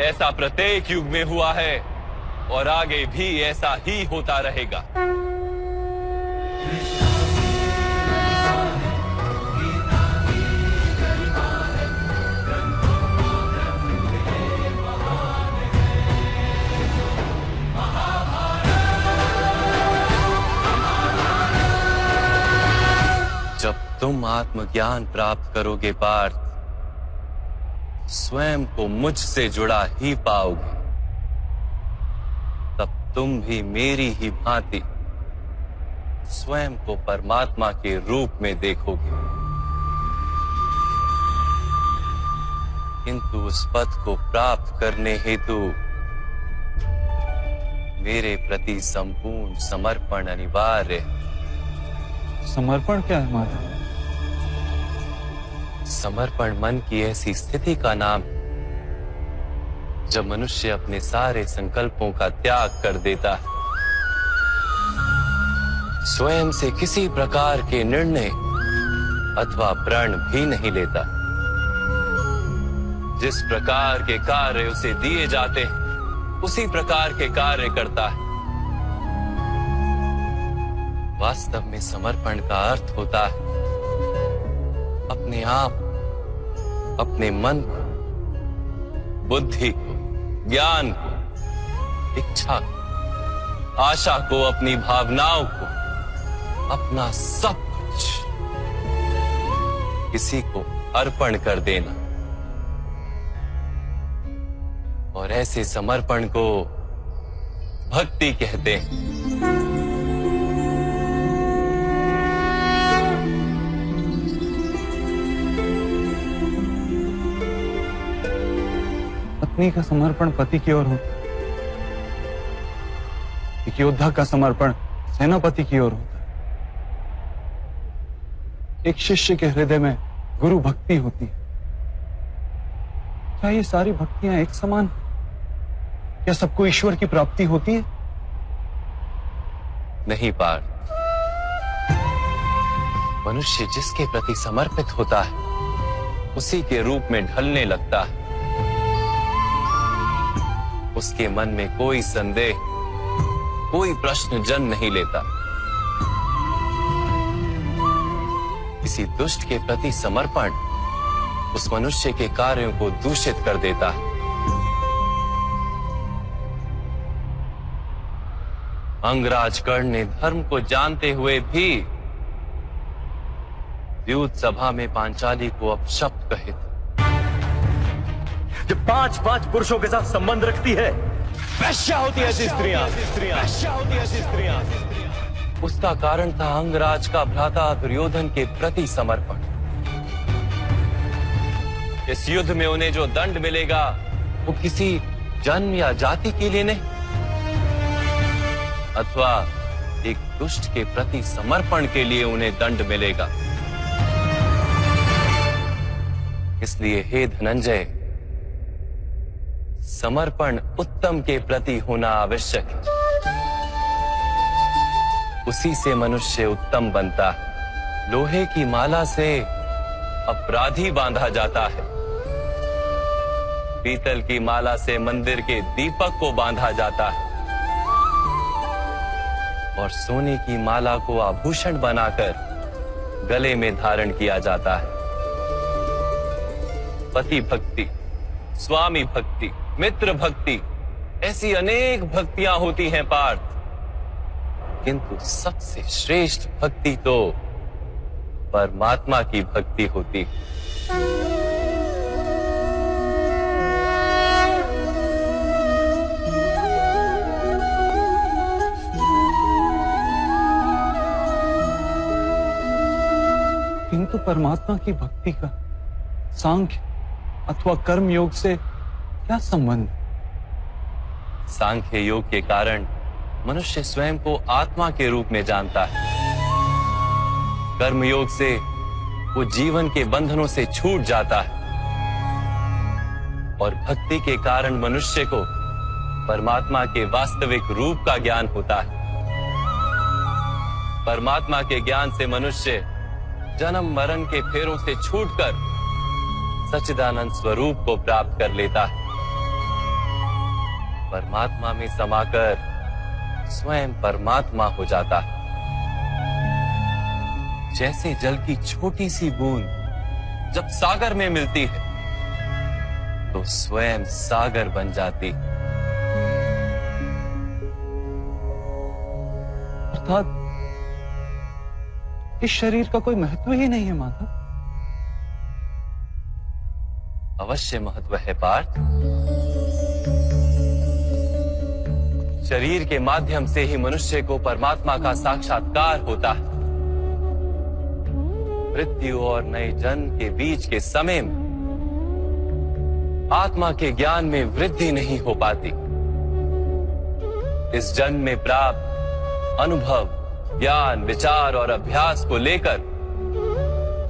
ऐसा प्रत्येक युग में हुआ है और आगे भी ऐसा ही होता रहेगा। जब तुम आत्मज्ञान प्राप्त करोगे पार्थ, स्वयं को मुझसे जुड़ा ही पाओगे। तब तुम भी मेरी ही भांति स्वयं को परमात्मा के रूप में देखोगे। किंतु उस पद को प्राप्त करने हेतु मेरे प्रति संपूर्ण समर्पण अनिवार्य है। समर्पण क्या है माता? समर्पण मन की ऐसी स्थिति का नाम जब मनुष्य अपने सारे संकल्पों का त्याग कर देता है, स्वयं से किसी प्रकार के निर्णय अथवा प्रण भी नहीं लेता। जिस प्रकार के कार्य उसे दिए जाते हैं उसी प्रकार के कार्य करता है। वास्तव में समर्पण का अर्थ होता है अपने आप, अपने मन को, बुद्धि को, ज्ञान को, इच्छा को, आशा को, अपनी भावनाओं को, अपना सब कुछ किसी को अर्पण कर देना। और ऐसे समर्पण को भक्ति कहते हैं। पत्नी का समर्पण पति की ओर होता है, एक योद्धा का समर्पण सेनापति की ओर होता है। एक शिष्य के हृदय में गुरु भक्ति होती है। क्या ये सारी भक्तियां एक समान? क्या सबको ईश्वर की प्राप्ति होती है? नहीं पार्थ, मनुष्य जिसके प्रति समर्पित होता है उसी के रूप में ढलने लगता है। उसके मन में कोई संदेह, कोई प्रश्न जन्म नहीं लेता। किसी दुष्ट के प्रति समर्पण उस मनुष्य के कार्यों को दूषित कर देता है। अंगराज कर्ण ने धर्म को जानते हुए भी द्यूत सभा में पांचाली को अपशब्द कहे थे। जो 5-5 पुरुषों के साथ संबंध रखती है, वैश्या होती है ऐसी स्त्रियां। उसका कारण था अंगराज का भ्राता दुर्योधन के प्रति समर्पण। इस युद्ध में उन्हें जो दंड मिलेगा वो किसी जन्म या जाति के लिए नहीं, अथवा एक दुष्ट के प्रति समर्पण के लिए उन्हें दंड मिलेगा। इसलिए हे धनंजय, समर्पण उत्तम के प्रति होना आवश्यक है। उसी से मनुष्य उत्तम बनता है। लोहे की माला से अपराधी बांधा जाता है, पीतल की माला से मंदिर के दीपक को बांधा जाता है, और सोने की माला को आभूषण बनाकर गले में धारण किया जाता है। पति भक्ति, स्वामी भक्ति, मित्र भक्ति, ऐसी अनेक भक्तियां होती हैं पार्थ, किंतु सबसे श्रेष्ठ भक्ति तो परमात्मा की भक्ति होती है। किंतु परमात्मा की भक्ति का सांख्य अथवा कर्म योग से क्या संबंध? सांख्य योग के कारण मनुष्य स्वयं को आत्मा के रूप में जानता है। कर्म योग से वो जीवन के बंधनों से छूट जाता है, और भक्ति के कारण मनुष्य को परमात्मा के वास्तविक रूप का ज्ञान होता है। परमात्मा के ज्ञान से मनुष्य जन्म मरण के फेरों से छूटकर सच्चिदानंद स्वरूप को प्राप्त कर लेता है। परमात्मा में समाकर स्वयं परमात्मा हो जाता है। जैसे जल की छोटी सी बूंद जब सागर में मिलती है तो स्वयं सागर बन जाती है। अर्थात इस शरीर का कोई महत्व ही नहीं है माधव। अवश्य महत्व है पार्थ। शरीर के माध्यम से ही मनुष्य को परमात्मा का साक्षात्कार होता है। मृत्यु और नए जन्म के बीच के समय में आत्मा के ज्ञान में वृद्धि नहीं हो पाती। इस जन्म में प्राप्त अनुभव, ज्ञान, विचार और अभ्यास को लेकर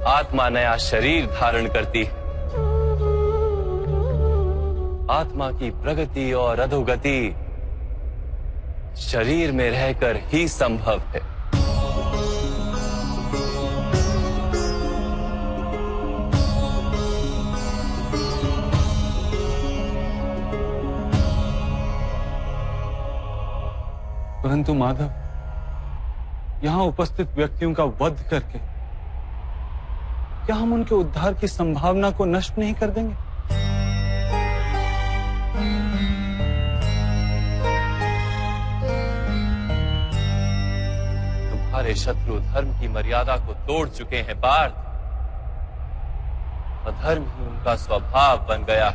आत्मा नया शरीर धारण करती है। आत्मा की प्रगति और अधोगति शरीर में रहकर ही संभव है। परंतु माधव, यहां उपस्थित व्यक्तियों का वध करके क्या हम उनके उद्धार की संभावना को नष्ट नहीं कर देंगे? तुम्हारे शत्रु धर्म की मर्यादा को तोड़ चुके हैं पार्थ। अधर्म ही उनका स्वभाव बन गया।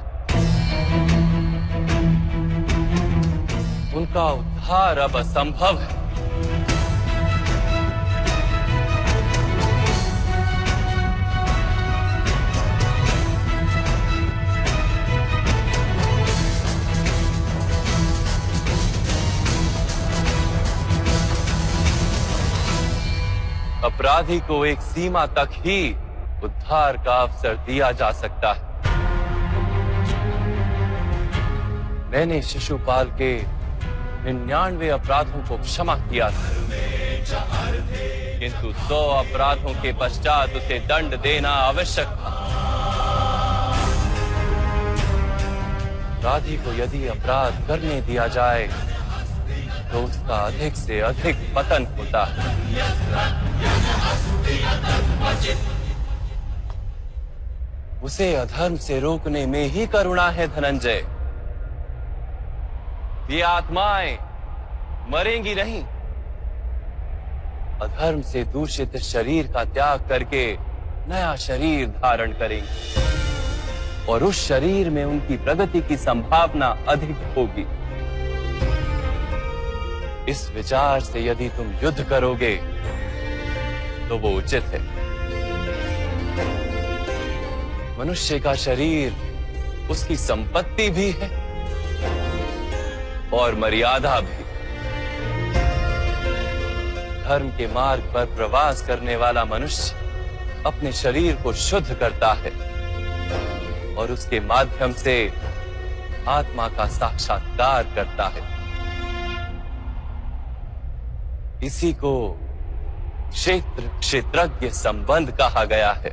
उनका उद्धार उद्धार अब असंभव है। अपराधी को एक सीमा तक ही उद्धार का अवसर दिया जा सकता है। मैंने शिशुपाल के 99 अपराधों को क्षमा किया था, किंतु 100 अपराधों के पश्चात उसे दंड देना आवश्यक था। अपराधी को यदि अपराध करने दिया जाए तो उसका अधिक से अधिक पतन होता है। उसे अधर्म से रोकने में ही करुणा है धनंजय। ये आत्माएं मरेंगी नहीं, अधर्म से दूषित शरीर का त्याग करके नया शरीर धारण करेंगी और उस शरीर में उनकी प्रगति की संभावना अधिक होगी। इस विचार से यदि तुम युद्ध करोगे तो वो उचित है। मनुष्य का शरीर उसकी संपत्ति भी है और मर्यादा भी। धर्म के मार्ग पर प्रवास करने वाला मनुष्य अपने शरीर को शुद्ध करता है और उसके माध्यम से आत्मा का साक्षात्कार करता है। इसी को क्षेत्रज्ञ संबंध कहा गया है।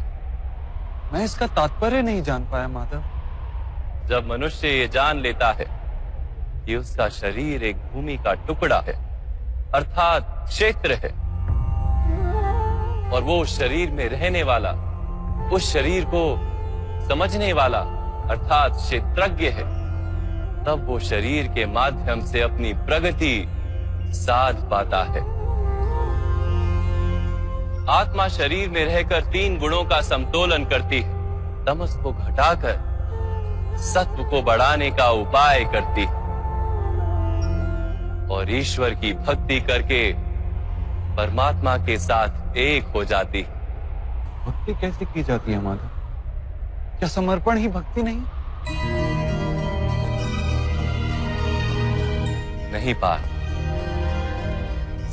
मैं इसका तात्पर्य नहीं जान पाया माधव। जब मनुष्य ये जान लेता है कि उसका शरीर एक भूमि का टुकड़ा है, अर्थात क्षेत्र है, और वो उस शरीर में रहने वाला, उस शरीर को समझने वाला अर्थात क्षेत्रज्ञ है, तब वो शरीर के माध्यम से अपनी प्रगति साध पाता है। आत्मा शरीर में रहकर 3 गुणों का समतोलन करती है। तमस को घटाकर सत्व को बढ़ाने का उपाय करती है और ईश्वर की भक्ति करके परमात्मा के साथ एक हो जाती है। भक्ति कैसे की जाती है माधव? क्या समर्पण ही भक्ति नहीं? नहीं पार।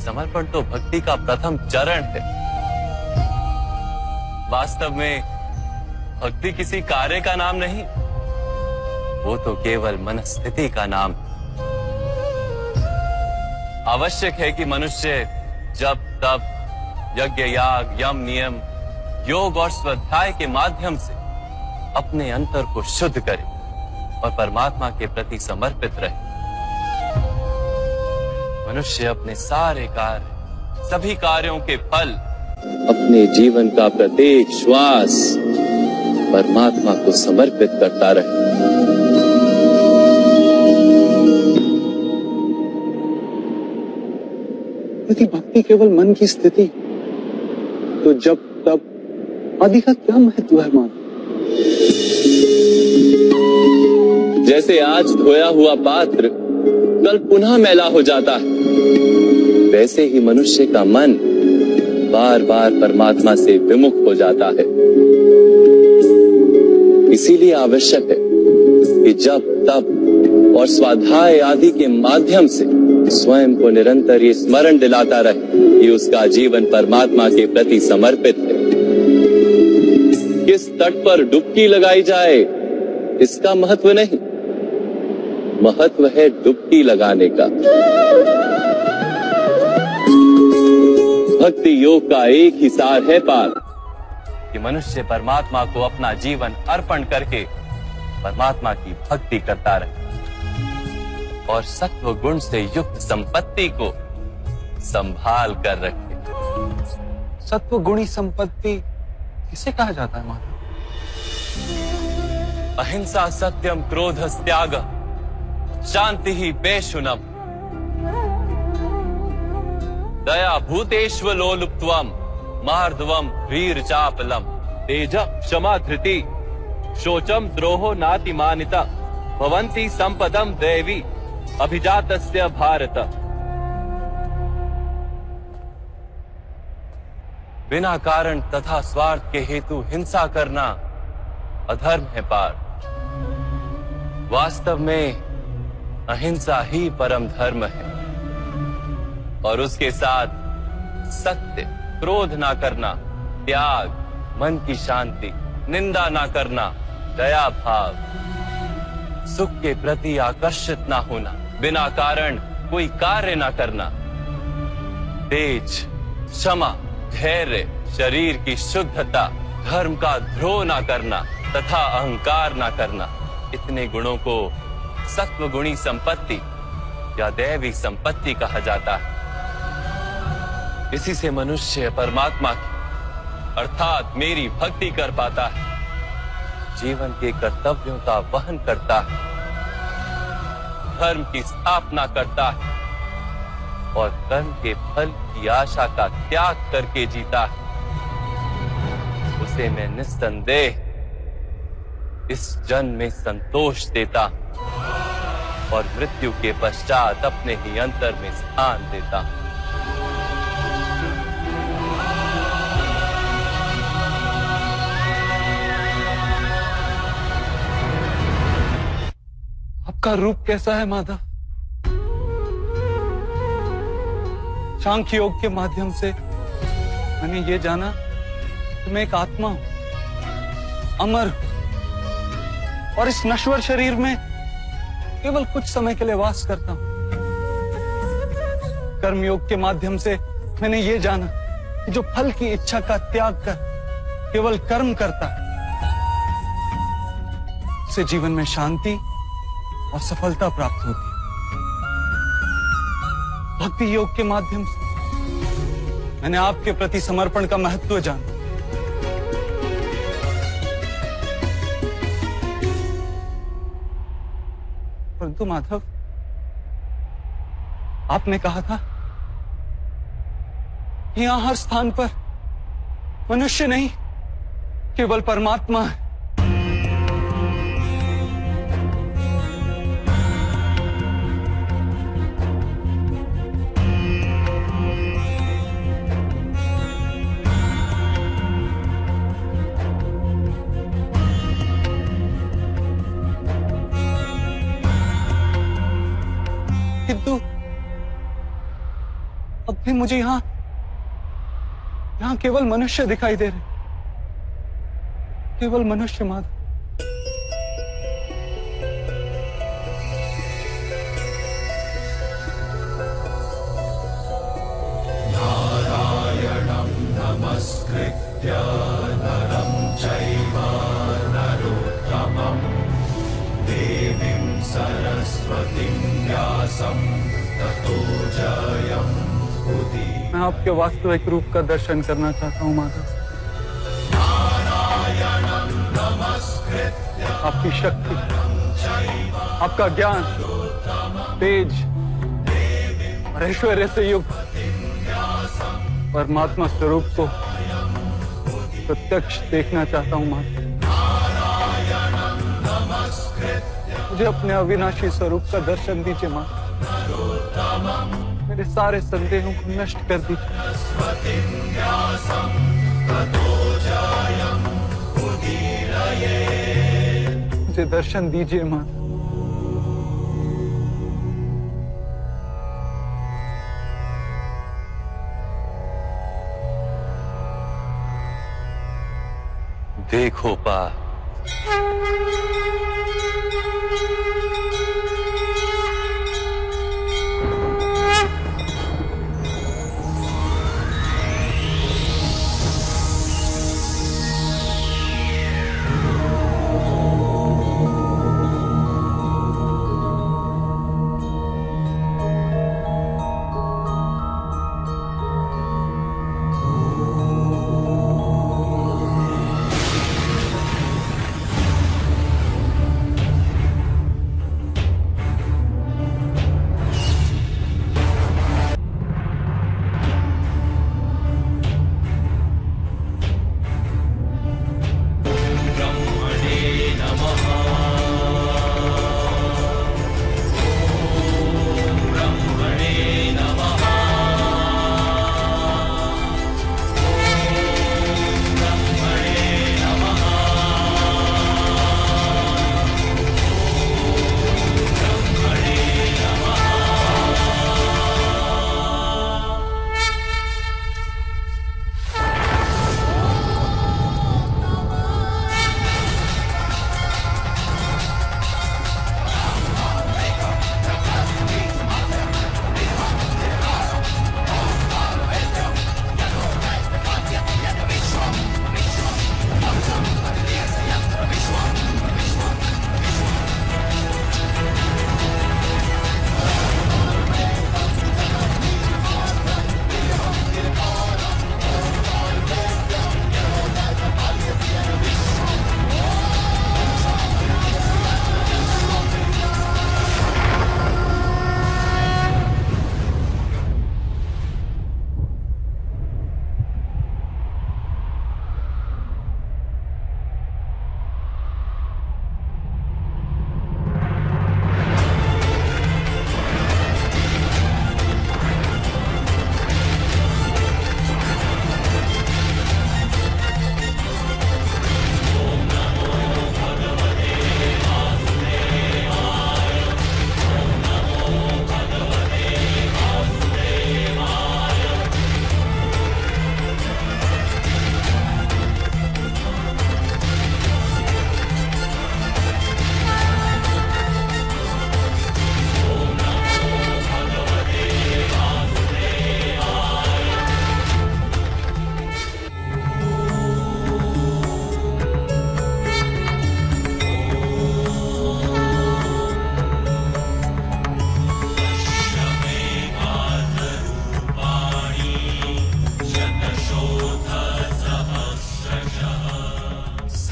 समर्पण तो भक्ति का प्रथम चरण है। वास्तव में भक्ति किसी कार्य का नाम नहीं, वो तो केवल मनस्थिति का नाम है। आवश्यक है कि मनुष्य जब तब यज्ञ याग यम नियम योग और स्वाध्याय के माध्यम से अपने अंतर को शुद्ध करे और परमात्मा के प्रति समर्पित रहे। मनुष्य अपने सारे कार्य, सभी कार्यों के फल, अपने जीवन का प्रत्येक श्वास परमात्मा को समर्पित करता रहे। यदि भक्ति केवल मन की स्थिति, तो जब तब आदि का क्या महत्व है माधव? जैसे आज धोया हुआ पात्र कल पुनः मैला हो जाता है, वैसे ही मनुष्य का मन बार बार परमात्मा से विमुख हो जाता है। इसीलिए आवश्यक है कि जब तप और स्वाध्याय आदि के माध्यम से स्वयं को निरंतर ये स्मरण दिलाता रहे कि उसका जीवन परमात्मा के प्रति समर्पित है। किस तट पर डुबकी लगाई जाए इसका महत्व नहीं, महत्व है डुबकी लगाने का। भक्ति योग का एक ही सार है पार, कि मनुष्य परमात्मा को अपना जीवन अर्पण करके परमात्मा की भक्ति करता रहे और सत्व गुण से युक्त संपत्ति को संभाल कर रखे। सत्व गुणी संपत्ति किसे कहा जाता है माधव? अहिंसा सत्यम क्रोध त्याग शांति ही पेशुनम दया भूतेष्व लोलुप्त्वम मार्दवम वीर चापलम तेज क्षमा धृति शोचम द्रोहो नातिमानिता भवन्ति संपदम दैवी अभिजातस्य भारत बिना कारण तथा स्वार्थ के हेतु हिंसा करना अधर्म है पार्थ। वास्तव में अहिंसा ही परम धर्म है और उसके साथ सत्य, क्रोध ना करना, त्याग, मन की शांति, निंदा ना करना, दया भाव, सुख के प्रति आकर्षित ना होना, बिना कारण कोई कार्य ना करना, तेज, क्षमा, धैर्य, शरीर की शुद्धता, धर्म का द्रोह ना करना तथा अहंकार ना करना, इतने गुणों को सत्वगुणी संपत्ति या दैवी संपत्ति कहा जाता है। इसी से मनुष्य परमात्मा की अर्थात मेरी भक्ति कर पाता है, जीवन के कर्तव्यों का वहन करता है, धर्म की स्थापना करता है और कर्म के फल की आशा का त्याग करके जीता है। उसे मैं निस्संदेह इस जन्म में संतोष देता हूं और मृत्यु के पश्चात अपने ही अंतर में स्थान देता हूं। आपका रूप कैसा है माधव? सांख्य योग के माध्यम से मैंने ये जाना कि मैं एक आत्मा हूं, अमर हूं और इस नश्वर शरीर में केवल कुछ समय के लिए वास करता हूं। कर्मयोग के माध्यम से मैंने ये जाना कि जो फल की इच्छा का त्याग कर केवल कर्म करता है, उसे जीवन में शांति और सफलता प्राप्त होती है। भक्ति योग के माध्यम से मैंने आपके प्रति समर्पण का महत्व जाना। परंतु माधव, आपने कहा था कि यहां हर स्थान पर मनुष्य नहीं केवल परमात्मा है। किंतु अब भी मुझे यहां केवल मनुष्य दिखाई दे रहे, केवल मनुष्य मात्र। नारायणं नमस्कृत्य नरं चैव नरोत्तमं देवीं सरस्वतीं व्यासं ततो जयमुदीरये। मैं आपके वास्तविक रूप का दर्शन करना चाहता हूं माधव। आपकी शक्ति, आपका ज्ञान, तेज और ऐश्वर्य से युक्त परमात्मा स्वरूप को प्रत्यक्ष देखना चाहता हूं माधव। मुझे अपने अविनाशी स्वरूप का दर्शन दीजिए माधव। मेरे सारे संदेहों को नष्ट कर दीजिए। मुझे दर्शन दीजिए माधव। देखो पार्थ,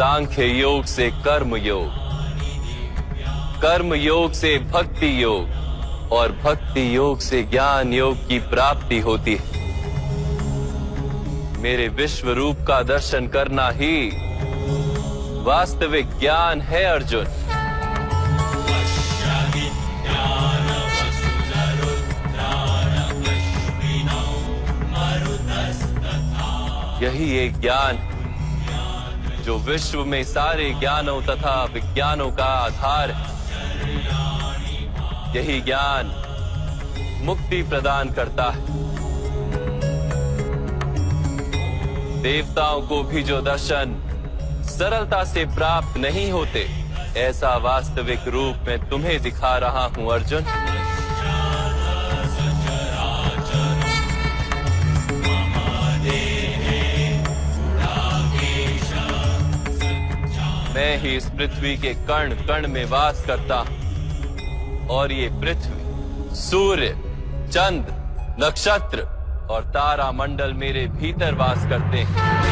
सांख्य योग से कर्म योग, कर्म योग से भक्ति योग और भक्ति योग से ज्ञान योग की प्राप्ति होती है। मेरे विश्व रूप का दर्शन करना ही वास्तविक ज्ञान है अर्जुन। यही एक ज्ञान जो विश्व में सारे ज्ञानों तथा विज्ञानों का आधार है। यही ज्ञान मुक्ति प्रदान करता है। देवताओं को भी जो दर्शन सरलता से प्राप्त नहीं होते, ऐसा वास्तविक रूप में तुम्हें दिखा रहा हूं अर्जुन। मैं ही इस पृथ्वी के कण कण में वास करता हूं और ये पृथ्वी, सूर्य, चंद्र, नक्षत्र और तारा मंडल मेरे भीतर वास करते हैं।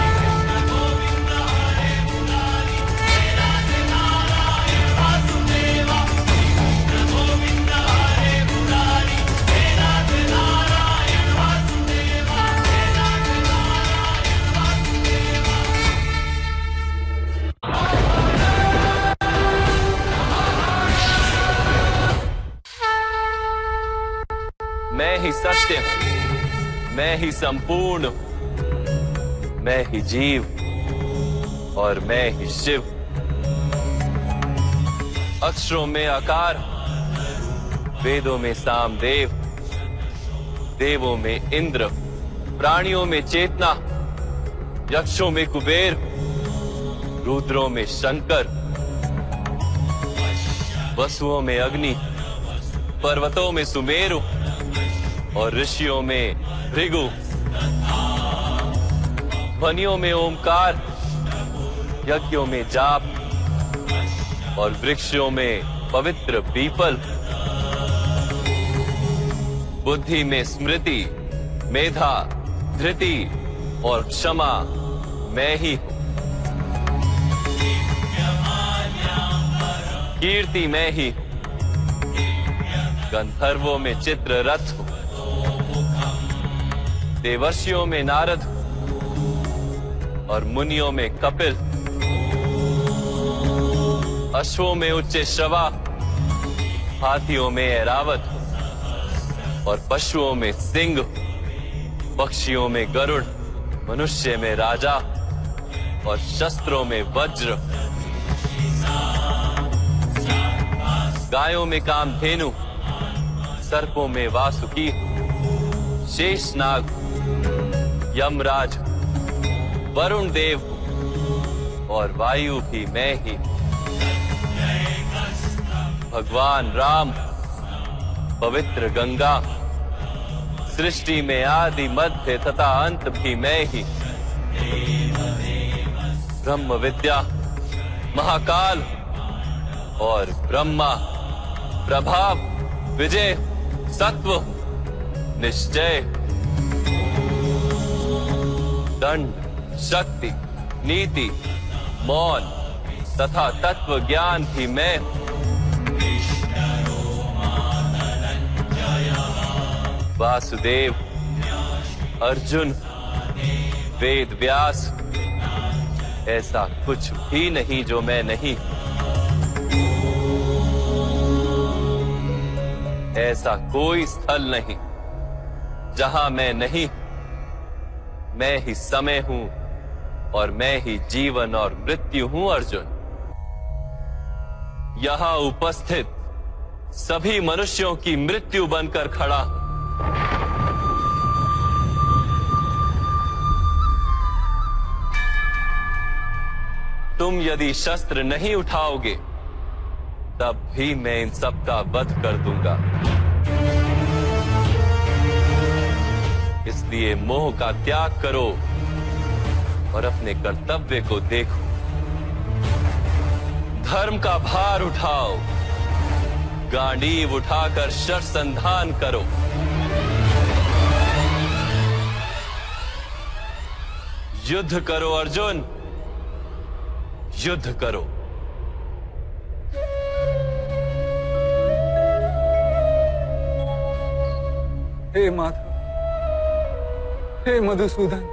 मैं ही सत्य हूं, मैं ही संपूर्ण हूं, मैं ही जीव और मैं ही शिव। अक्षरों में आकार, वेदों में सामदेव, देवों में इंद्र, प्राणियों में चेतना, यक्षों में कुबेर, रुद्रों में शंकर, वसुओं में अग्नि, पर्वतों में सुमेरु और ऋषियों में भृगु, ध्वनियों में ओमकार, यज्ञों में जाप और वृक्षों में पवित्र पीपल, बुद्धि में स्मृति, मेधा, धृति और क्षमा मैं ही हूं। कीर्ति मैं ही हूं, गंधर्वों में चित्ररथ हूं, देवर्षियों में नारद और मुनियों में कपिल, अश्वों में उच्च श्रवा, हाथियों में ऐरावत और पशुओं में सिंह, पक्षियों में गरुड़, मनुष्य में राजा और शस्त्रों में वज्र, गायों में कामधेनु, सर्पों में वासुकी, शेषनाग, यमराज, वरुण देव और वायु भी मैं ही। भगवान राम, पवित्र गंगा, सृष्टि में आदि मध्य तथा अंत भी मैं ही। ब्रह्म विद्या, महाकाल और ब्रह्मा, प्रभाव, विजय, सत्व, निश्चय, दंड, शक्ति, नीति, मौन तथा तत्व ज्ञान भी मैं। वासुदेव, अर्जुन, वेद व्यास, ऐसा कुछ भी नहीं जो मैं नहीं। ऐसा कोई स्थल नहीं जहां मैं नहीं। मैं ही समय हूं और मैं ही जीवन और मृत्यु हूं अर्जुन। यहां उपस्थित सभी मनुष्यों की मृत्यु बनकर खड़ा हूं। तुम यदि शस्त्र नहीं उठाओगे तब भी मैं इन सब का वध कर दूंगा। इसलिए मोह का त्याग करो और अपने कर्तव्य को देखो। धर्म का भार उठाओ, गांडीव उठाकर शरसंधान करो। युद्ध करो अर्जुन, युद्ध करो। हे माधव, हे मधुसूदन,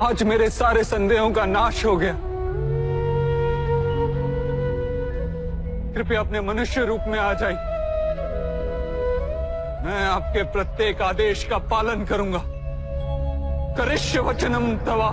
आज मेरे सारे संदेहों का नाश हो गया। कृपया अपने मनुष्य रूप में आ जाइए। मैं आपके प्रत्येक आदेश का पालन करूंगा। करिष्य वचनम तवा।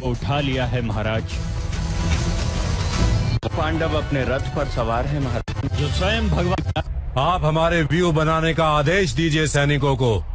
उठा लिया है महाराज। पांडव अपने रथ पर सवार है महाराज, जो स्वयं भगवान। आप हमारे व्यू बनाने का आदेश दीजिए सैनिकों को।